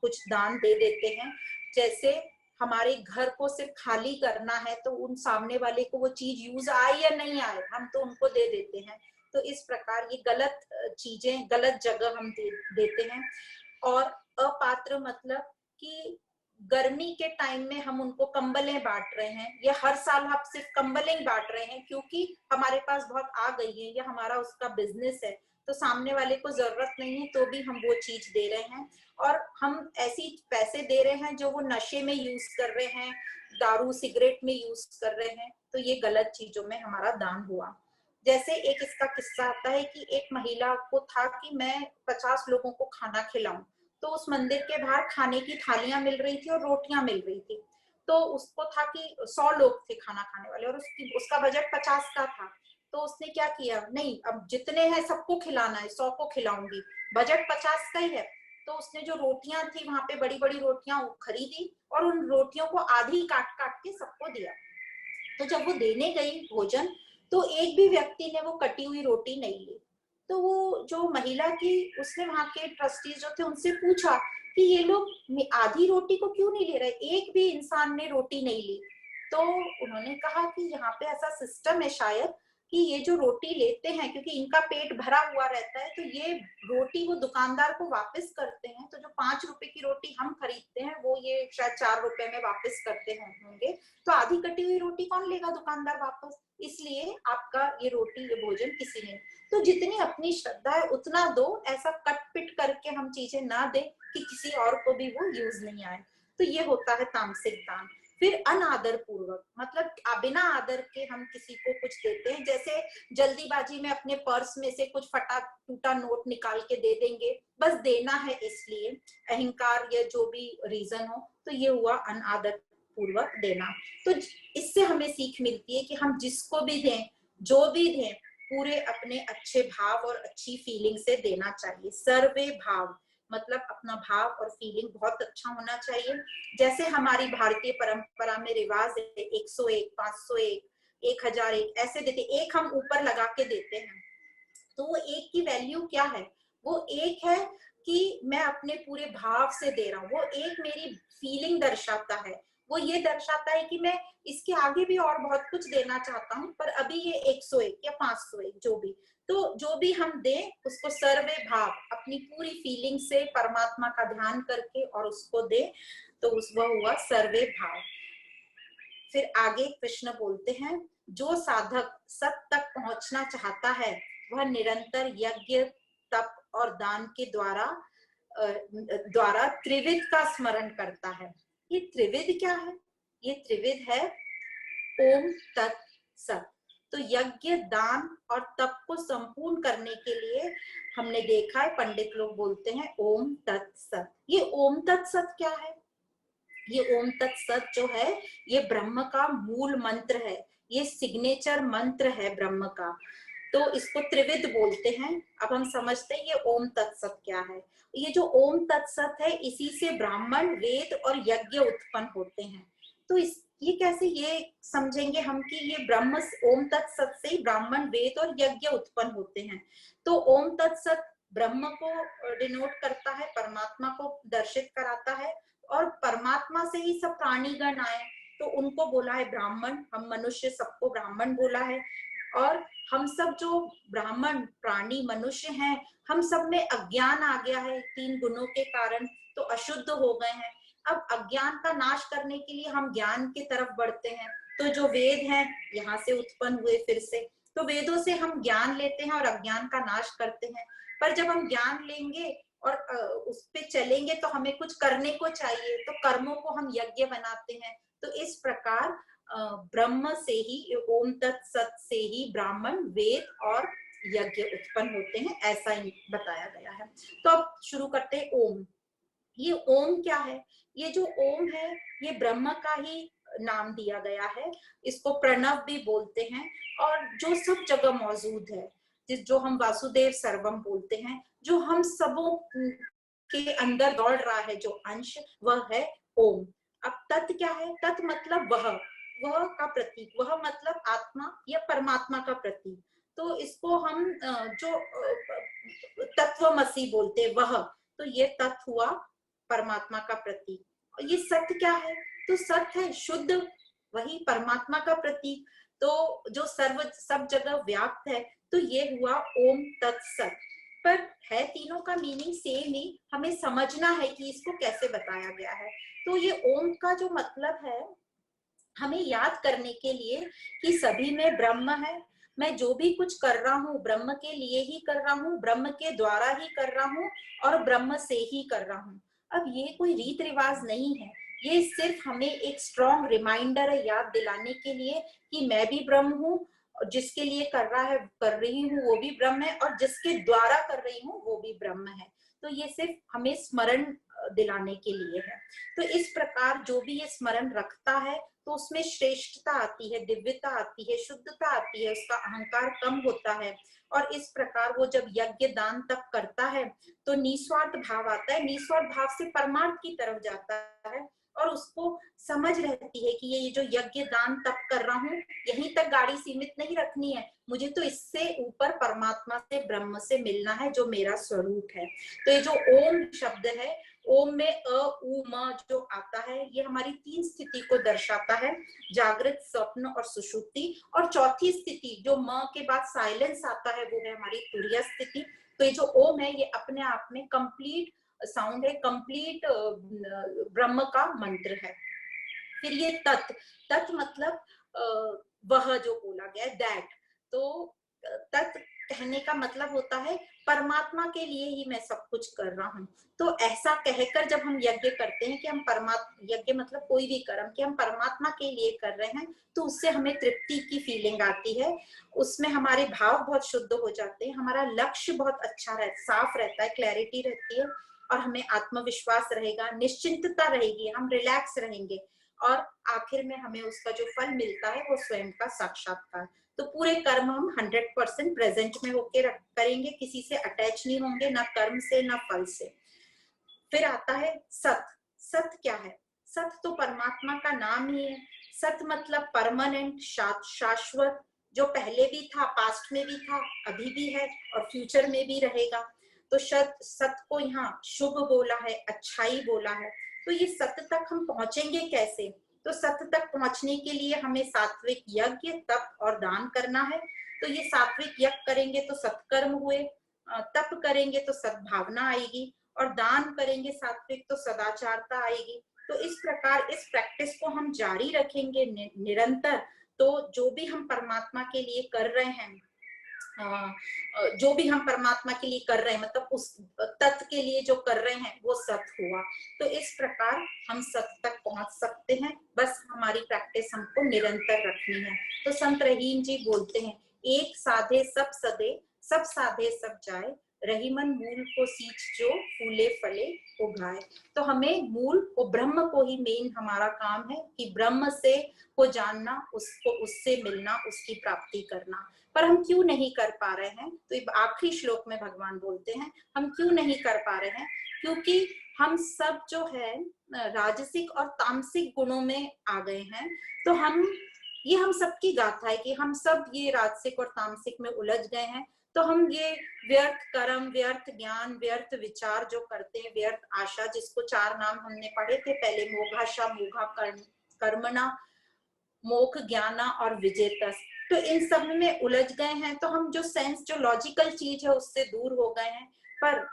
कुछ दान दे देते हैं। जैसे हमारे घर को सिर्फ खाली करना है तो उन सामने वाले को वो चीज यूज आए या नहीं आए, हम तो उनको दे देते हैं। तो इस प्रकार ये गलत चीजें गलत जगह हम देते हैं। और अपात्र मतलब कि गर्मी के टाइम में हम उनको कंबलें बांट रहे हैं, या हर साल हम सिर्फ कंबलें ही बांट रहे हैं क्योंकि हमारे पास बहुत आ गई है या हमारा उसका बिजनेस है, तो सामने वाले को जरूरत नहीं है तो भी हम वो चीज दे रहे हैं। और हम ऐसी पैसे दे रहे हैं जो वो नशे में यूज कर रहे हैं, दारू सिगरेट में यूज कर रहे हैं, तो ये गलत चीजों में हमारा दान हुआ। जैसे एक इसका किस्सा आता है कि एक महिला को था कि मैं 50 लोगों को खाना खिलाऊं, तो उस मंदिर के बाहर खाने की थालियां मिल रही थी और रोटियां मिल रही थी। तो उसको था कि 100 लोग थे खाना खाने वाले और उसका बजट 50 का था। तो उसने क्या किया, नहीं अब जितने हैं सबको खिलाना है, 100 को खिलाऊंगी, बजट 50 का ही है। तो उसने जो रोटियां थी वहां पे बड़ी बड़ी रोटियां खरीदी और उन रोटियों को आधी काट काट के सबको दिया। तो जब वो देने गई भोजन, तो एक भी व्यक्ति ने वो कटी हुई रोटी नहीं ली। तो वो जो महिला की, उसने वहां के ट्रस्टीज जो थे उनसे पूछा कि ये लोग आधी रोटी को क्यों नहीं ले रहे, एक भी इंसान ने रोटी नहीं ली। तो उन्होंने कहा कि यहाँ पे ऐसा सिस्टम है शायद कि ये जो रोटी लेते हैं क्योंकि इनका पेट भरा हुआ रहता है, तो ये रोटी वो दुकानदार को वापस करते हैं, तो जो 5 रुपए की रोटी हम खरीदते हैं वो ये शायद 4 रुपए में वापस करते होंगे। तो आधी कटी हुई रोटी कौन लेगा दुकानदार वापस, इसलिए आपका ये रोटी ये भोजन किसी ने। तो जितनी अपनी श्रद्धा है उतना दो, ऐसा कट पिट करके हम चीजें ना दें कि किसी और को भी वो यूज नहीं आए। तो ये होता है तामसिक दान। फिर अनादर पूर्वक मतलब बिना आदर के हम किसी को कुछ देते हैं, जैसे जल्दीबाजी में अपने पर्स में से कुछ फटा टूटा नोट निकाल के दे देंगे, बस देना है इसलिए, अहंकार या जो भी रीजन हो, तो ये हुआ अनादर पूर्वक देना। तो इससे हमें सीख मिलती है कि हम जिसको भी दें, जो भी दें, पूरे अपने अच्छे भाव और अच्छी फीलिंग से देना चाहिए। सर्वे भाव मतलब अपना भाव और फीलिंग बहुत अच्छा होना चाहिए। जैसे हमारी भारतीय परंपरा में रिवाज है 101, 501, 1000 एक ऐसे देते, एक हम ऊपर लगा के देते हैं। तो वो एक की वैल्यू क्या है? वो एक है कि मैं अपने पूरे भाव से दे रहा हूँ, वो एक मेरी फीलिंग दर्शाता है, वो ये दर्शाता है कि मैं इसके आगे भी और बहुत कुछ देना चाहता हूँ, पर अभी ये 101 या 501 जो भी, तो जो भी हम दें उसको सर्वे भाव अपनी पूरी फीलिंग से परमात्मा का ध्यान करके और उसको दे, तो उस वह हुआ सर्वे भाव। फिर आगे कृष्ण बोलते हैं, जो साधक सत तक पहुंचना चाहता है वह निरंतर यज्ञ तप और दान के द्वारा त्रिविध का स्मरण करता है। ये त्रिविध क्या है? ये त्रिविध है ओम तत् सत। तो यज्ञ दान और तप को संपूर्ण करने के लिए हमने देखा है पंडित लोग बोलते हैं ओम तत् सत। ये ओम तत् सत क्या है? ये ओम तत् सत जो है ये ब्रह्म का मूल मंत्र है, ये सिग्नेचर मंत्र है ब्रह्म का, तो इसको त्रिविध बोलते हैं। अब हम समझते हैं ये ओम तत्सत क्या है। ये जो ओम तत्सत है इसी से ब्राह्मण वेद और यज्ञ उत्पन्न होते हैं। तो ये कैसे ये समझेंगे हम कि ये ब्रह्म ओम तत्सत से ही ब्राह्मण वेद और यज्ञ उत्पन्न होते हैं। तो ओम तत्सत ब्रह्म को डिनोट करता है, परमात्मा को दर्शित कराता है, और परमात्मा से ही सब प्राणीगण आए तो उनको बोला है ब्राह्मण, हम मनुष्य सबको ब्राह्मण बोला है। और हम सब जो ब्राह्मण प्राणी मनुष्य हैं, हम सब में अज्ञान आ गया है 3 गुणों के कारण, तो अशुद्ध हो गए हैं। अब अज्ञान का नाश करने के लिए हम ज्ञान की तरफ बढ़ते हैं, तो जो वेद हैं यहाँ से उत्पन्न हुए फिर से, तो वेदों से हम ज्ञान लेते हैं और अज्ञान का नाश करते हैं। पर जब हम ज्ञान लेंगे और उस पे चलेंगे तो हमें कुछ करने को चाहिए, तो कर्मों को हम यज्ञ बनाते हैं। तो इस प्रकार ब्रह्म से ही, ओम तत्सत से ही ब्राह्मण वेद और यज्ञ उत्पन्न होते हैं, ऐसा ही बताया गया है। तो अब शुरू करते हैं ओम। ये ओम क्या है? ये जो ओम है ये ब्रह्म का ही नाम दिया गया है, इसको प्रणव भी बोलते हैं, और जो सब जगह मौजूद है, जो हम वासुदेव सर्वम बोलते हैं, जो हम सबों के अंदर दौड़ रहा है जो अंश, वह है ओम। अब तत् क्या है? तत् मतलब वह का प्रतीक, वह मतलब आत्मा या परमात्मा का प्रतीक। तो इसको हम जो तत्वमसी बोलते वह, तो ये तत् हुआ परमात्मा का प्रतीक। और ये सत्य क्या है? तो सत्य है शुद्ध, वही परमात्मा का प्रतीक, तो जो सब जगह व्याप्त है, तो ये हुआ ओम तत्सत। पर है तीनों का मीनिंग सेम ही, हमें समझना है कि इसको कैसे बताया गया है। तो ये ओम का जो मतलब है हमें याद करने के लिए कि सभी में ब्रह्म है, मैं जो भी कुछ कर रहा हूँ ब्रह्म के लिए ही कर रहा हूँ, ब्रह्म के द्वारा ही कर रहा हूँ और ब्रह्म से ही कर रहा हूँ। अब ये कोई रीत रिवाज नहीं है, ये सिर्फ हमें एक स्ट्रॉन्ग रिमाइंडर है याद दिलाने के लिए कि मैं भी ब्रह्म हूँ, जिसके लिए कर रही हूँ वो भी ब्रह्म है, और जिसके द्वारा कर रही हूँ वो भी ब्रह्म है। तो ये सिर्फ हमें स्मरण दिलाने के लिए है। तो इस प्रकार जो भी ये स्मरण रखता है तो उसमें श्रेष्ठता आती है, दिव्यता आती है, शुद्धता आती है, उसका अहंकार कम होता है। और इस प्रकार वो जब यज्ञ दान तक करता है तो निस्वार्थ भाव आता है, निस्वार्थ भाव से परमार्थ की तरफ जाता है, और उसको समझ रहती है कि ये जो यज्ञ दान तप कर रहा हूँ यहीं तक गाड़ी सीमित नहीं रखनी है, मुझे तो इससे ऊपर परमात्मा से ब्रह्म से मिलना है जो मेरा स्वरूप है। तो ये जो ओम शब्द है, ओम में अ उ म जो आता है ये हमारी 3 स्थिति को दर्शाता है, जागृत स्वप्न और सुषुप्ति, और चौथी स्थिति जो म के बाद साइलेंस आता है वो है हमारी तुरीय स्थिति। तो ये जो ओम है ये अपने आप में कंप्लीट साउंड है, कंप्लीट ब्रह्म का मंत्र है। फिर ये तत् मतलब वह जो बोला गया दैट, तो तत् कहने का मतलब होता है परमात्मा के लिए ही मैं सब कुछ कर रहा हूँ। तो ऐसा कहकर जब हम यज्ञ करते हैं कि हम परमात्मा, यज्ञ मतलब कोई भी कर्म कि हम परमात्मा के लिए कर रहे हैं, तो उससे हमें तृप्ति की फीलिंग आती है, उसमें हमारे भाव बहुत शुद्ध हो जाते हैं, हमारा लक्ष्य बहुत अच्छा साफ रहता है, क्लैरिटी रहती है, और हमें आत्मविश्वास रहेगा, निश्चिंतता रहेगी, हम रिलैक्स रहेंगे, और आखिर में हमें उसका जो फल मिलता है वो स्वयं का साक्षात्कार। तो पूरे कर्म हम 100% प्रेजेंट में होके करेंगे, किसी से अटैच नहीं होंगे, ना कर्म से ना फल से। फिर आता है सत। सत क्या है? सत तो परमात्मा का नाम ही है। सत मतलब परमानेंट, शाश्वत, जो पहले भी था, पास्ट में भी था, अभी भी है और फ्यूचर में भी रहेगा। तो सत को यहाँ शुभ बोला है, अच्छाई बोला है। तो ये सत तक हम पहुंचेंगे कैसे? तो सत तक पहुंचने के लिए हमें सात्विक यज्ञ, तप और दान करना है। तो ये सात्विक यज्ञ करेंगे तो सत्कर्म हुए, तप करेंगे तो सद्भावना आएगी, और दान करेंगे सात्विक तो सदाचारता आएगी। तो इस प्रकार इस प्रैक्टिस को हम जारी रखेंगे निरंतर। तो जो भी हम परमात्मा के लिए कर रहे हैं, जो भी हम परमात्मा के लिए कर रहे हैं, मतलब उस तत्व के लिए जो कर रहे हैं वो सत हुआ। तो इस प्रकार हम सत तक पहुंच सकते हैं, बस हमारी प्रैक्टिस हमको निरंतर रखनी है। तो संत रहीम जी बोलते हैं, एक साधे सब सदे, सब साधे सब जाए, रहीमन मूल को सींच जो फूले फले उगाए। तो हमें मूल को, ब्रह्म को ही मेन हमारा काम है कि ब्रह्म से को जानना, उसको, उससे मिलना, उसकी प्राप्ति करना। पर हम क्यों नहीं कर पा रहे हैं? तो आखिरी श्लोक में भगवान बोलते हैं हम क्यों नहीं कर पा रहे हैं, क्योंकि हम सब जो है राजसिक और तामसिक गुणों में आ गए हैं। तो हम सबकी गाथा है कि हम सब ये राजसिक और तामसिक में उलझ गए हैं। तो हम ये व्यर्थ कर्म, व्यर्थ ज्ञान, व्यर्थ विचार जो करते हैं, व्यर्थ आशा, जिसको 4 नाम हमने पढ़े थे पहले, मोघाशा, मोघा कर्मणा, मोक्ष, ज्ञाना और विजेतस। तो इन सब में उलझ गए हैं। तो हम जो सेंस, जो लॉजिकल चीज है उससे दूर हो गए हैं। पर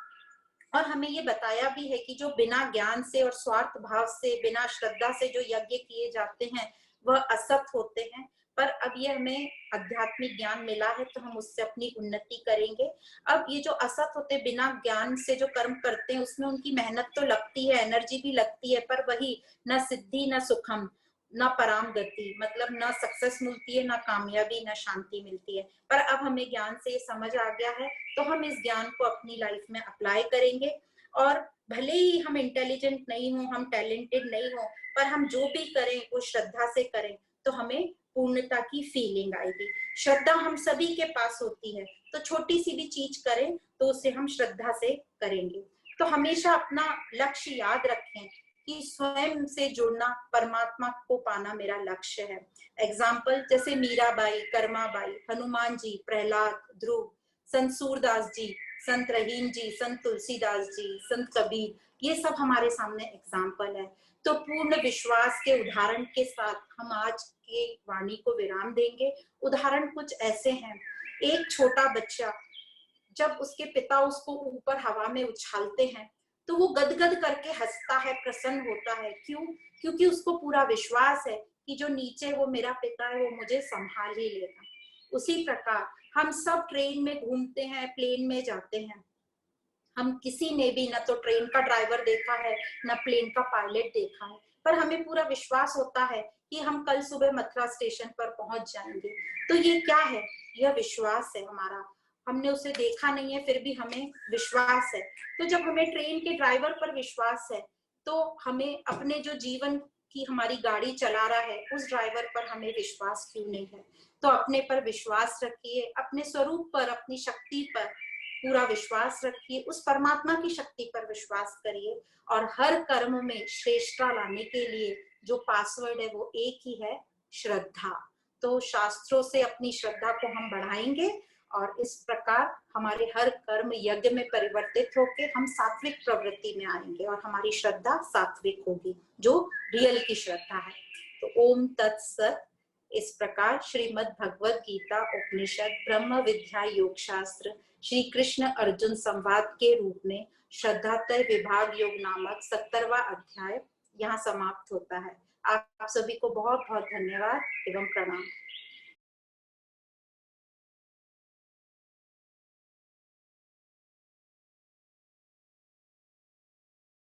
और हमें ये बताया भी है कि जो बिना ज्ञान से और स्वार्थ भाव से, बिना श्रद्धा से जो यज्ञ किए जाते हैं वह असत होते हैं। पर अब ये हमें आध्यात्मिक ज्ञान मिला है तो हम उससे अपनी उन्नति करेंगे। अब ये जो असत होते, बिना ज्ञान से जो कर्म करते हैं, उसमें उनकी मेहनत तो लगती है, एनर्जी भी लगती है, पर वही न सिद्धि न सुखम न पराम गति, मतलब न सक्सेस मिलती है, न कामयाबी, न शांति मिलती है। पर अब हमें ज्ञान से समझ आ गया है तो हम इस ज्ञान को अपनी लाइफ में अप्लाई करेंगे। और भले ही हम इंटेलिजेंट नहीं हो, हम टैलेंटेड नहीं हो, पर हम जो भी करें वो श्रद्धा से करें तो हमें पूर्णता की फीलिंग आएगी। श्रद्धा हम सभी के पास होती है, तो छोटी सी भी चीज करें तो उसे हम श्रद्धा से करेंगे। तो हमेशा अपना लक्ष्य याद रखें कि स्वयं से जुड़ना, परमात्मा को पाना मेरा लक्ष्य है। एग्जाम्पल जैसे मीराबाई, कर्माबाई, हनुमान जी, प्रहलाद, ध्रुव, संत सूरदास जी, संत रहीम जी, संत तुलसीदास जी, संत कबीर, ये सब हमारे सामने एग्जाम्पल है। तो पूर्ण विश्वास के उदाहरण के साथ हम आज के वाणी को विराम देंगे। उदाहरण कुछ ऐसे हैं, एक छोटा बच्चा जब उसके पिता उसको ऊपर हवा में उछालते हैं तो वो गदगद करके हंसता है, प्रसन्न होता है। क्यों? क्योंकि उसको पूरा विश्वास है कि जो नीचे वो मेरा पिता है वो मुझे संभाल ही लेगा। उसी प्रकार हम सब ट्रेन में घूमते हैं, प्लेन में जाते हैं, हम किसी ने भी न तो ट्रेन का ड्राइवर देखा है न प्लेन का पायलट देखा है, पर हमें पूरा विश्वास होता है कि हम कल सुबह मथुरा स्टेशन पर पहुंच जाएंगे। तो ये क्या है? यह विश्वास है हमारा। हमने उसे देखा नहीं है फिर भी हमें विश्वास है। तो जब हमें ट्रेन के ड्राइवर पर विश्वास है तो हमें अपने जो जीवन की हमारी गाड़ी चला रहा है उस ड्राइवर पर हमें विश्वास क्यों नहीं है? तो अपने पर विश्वास रखिए, अपने स्वरूप पर, अपनी शक्ति पर पूरा विश्वास रखिए, उस परमात्मा की शक्ति पर विश्वास करिए। और हर कर्म में श्रेष्ठता लाने के लिए जो पासवर्ड है वो एक ही है, श्रद्धा। तो शास्त्रों से अपनी श्रद्धा को हम बढ़ाएंगे और इस प्रकार हमारे हर कर्म यज्ञ में परिवर्तित होकर हम सात्विक प्रवृत्ति में आएंगे और हमारी श्रद्धा सात्विक होगी, जो रियल की श्रद्धा है। तो ओम तत्सत। इस प्रकार श्रीमद् भगवद गीता उपनिषद ब्रह्म विद्या योग शास्त्र श्री कृष्ण अर्जुन संवाद के रूप में श्रद्धात्रय विभाग योग नामक 70वां अध्याय यहाँ समाप्त होता है। आप सभी को बहुत बहुत धन्यवाद एवं प्रणाम।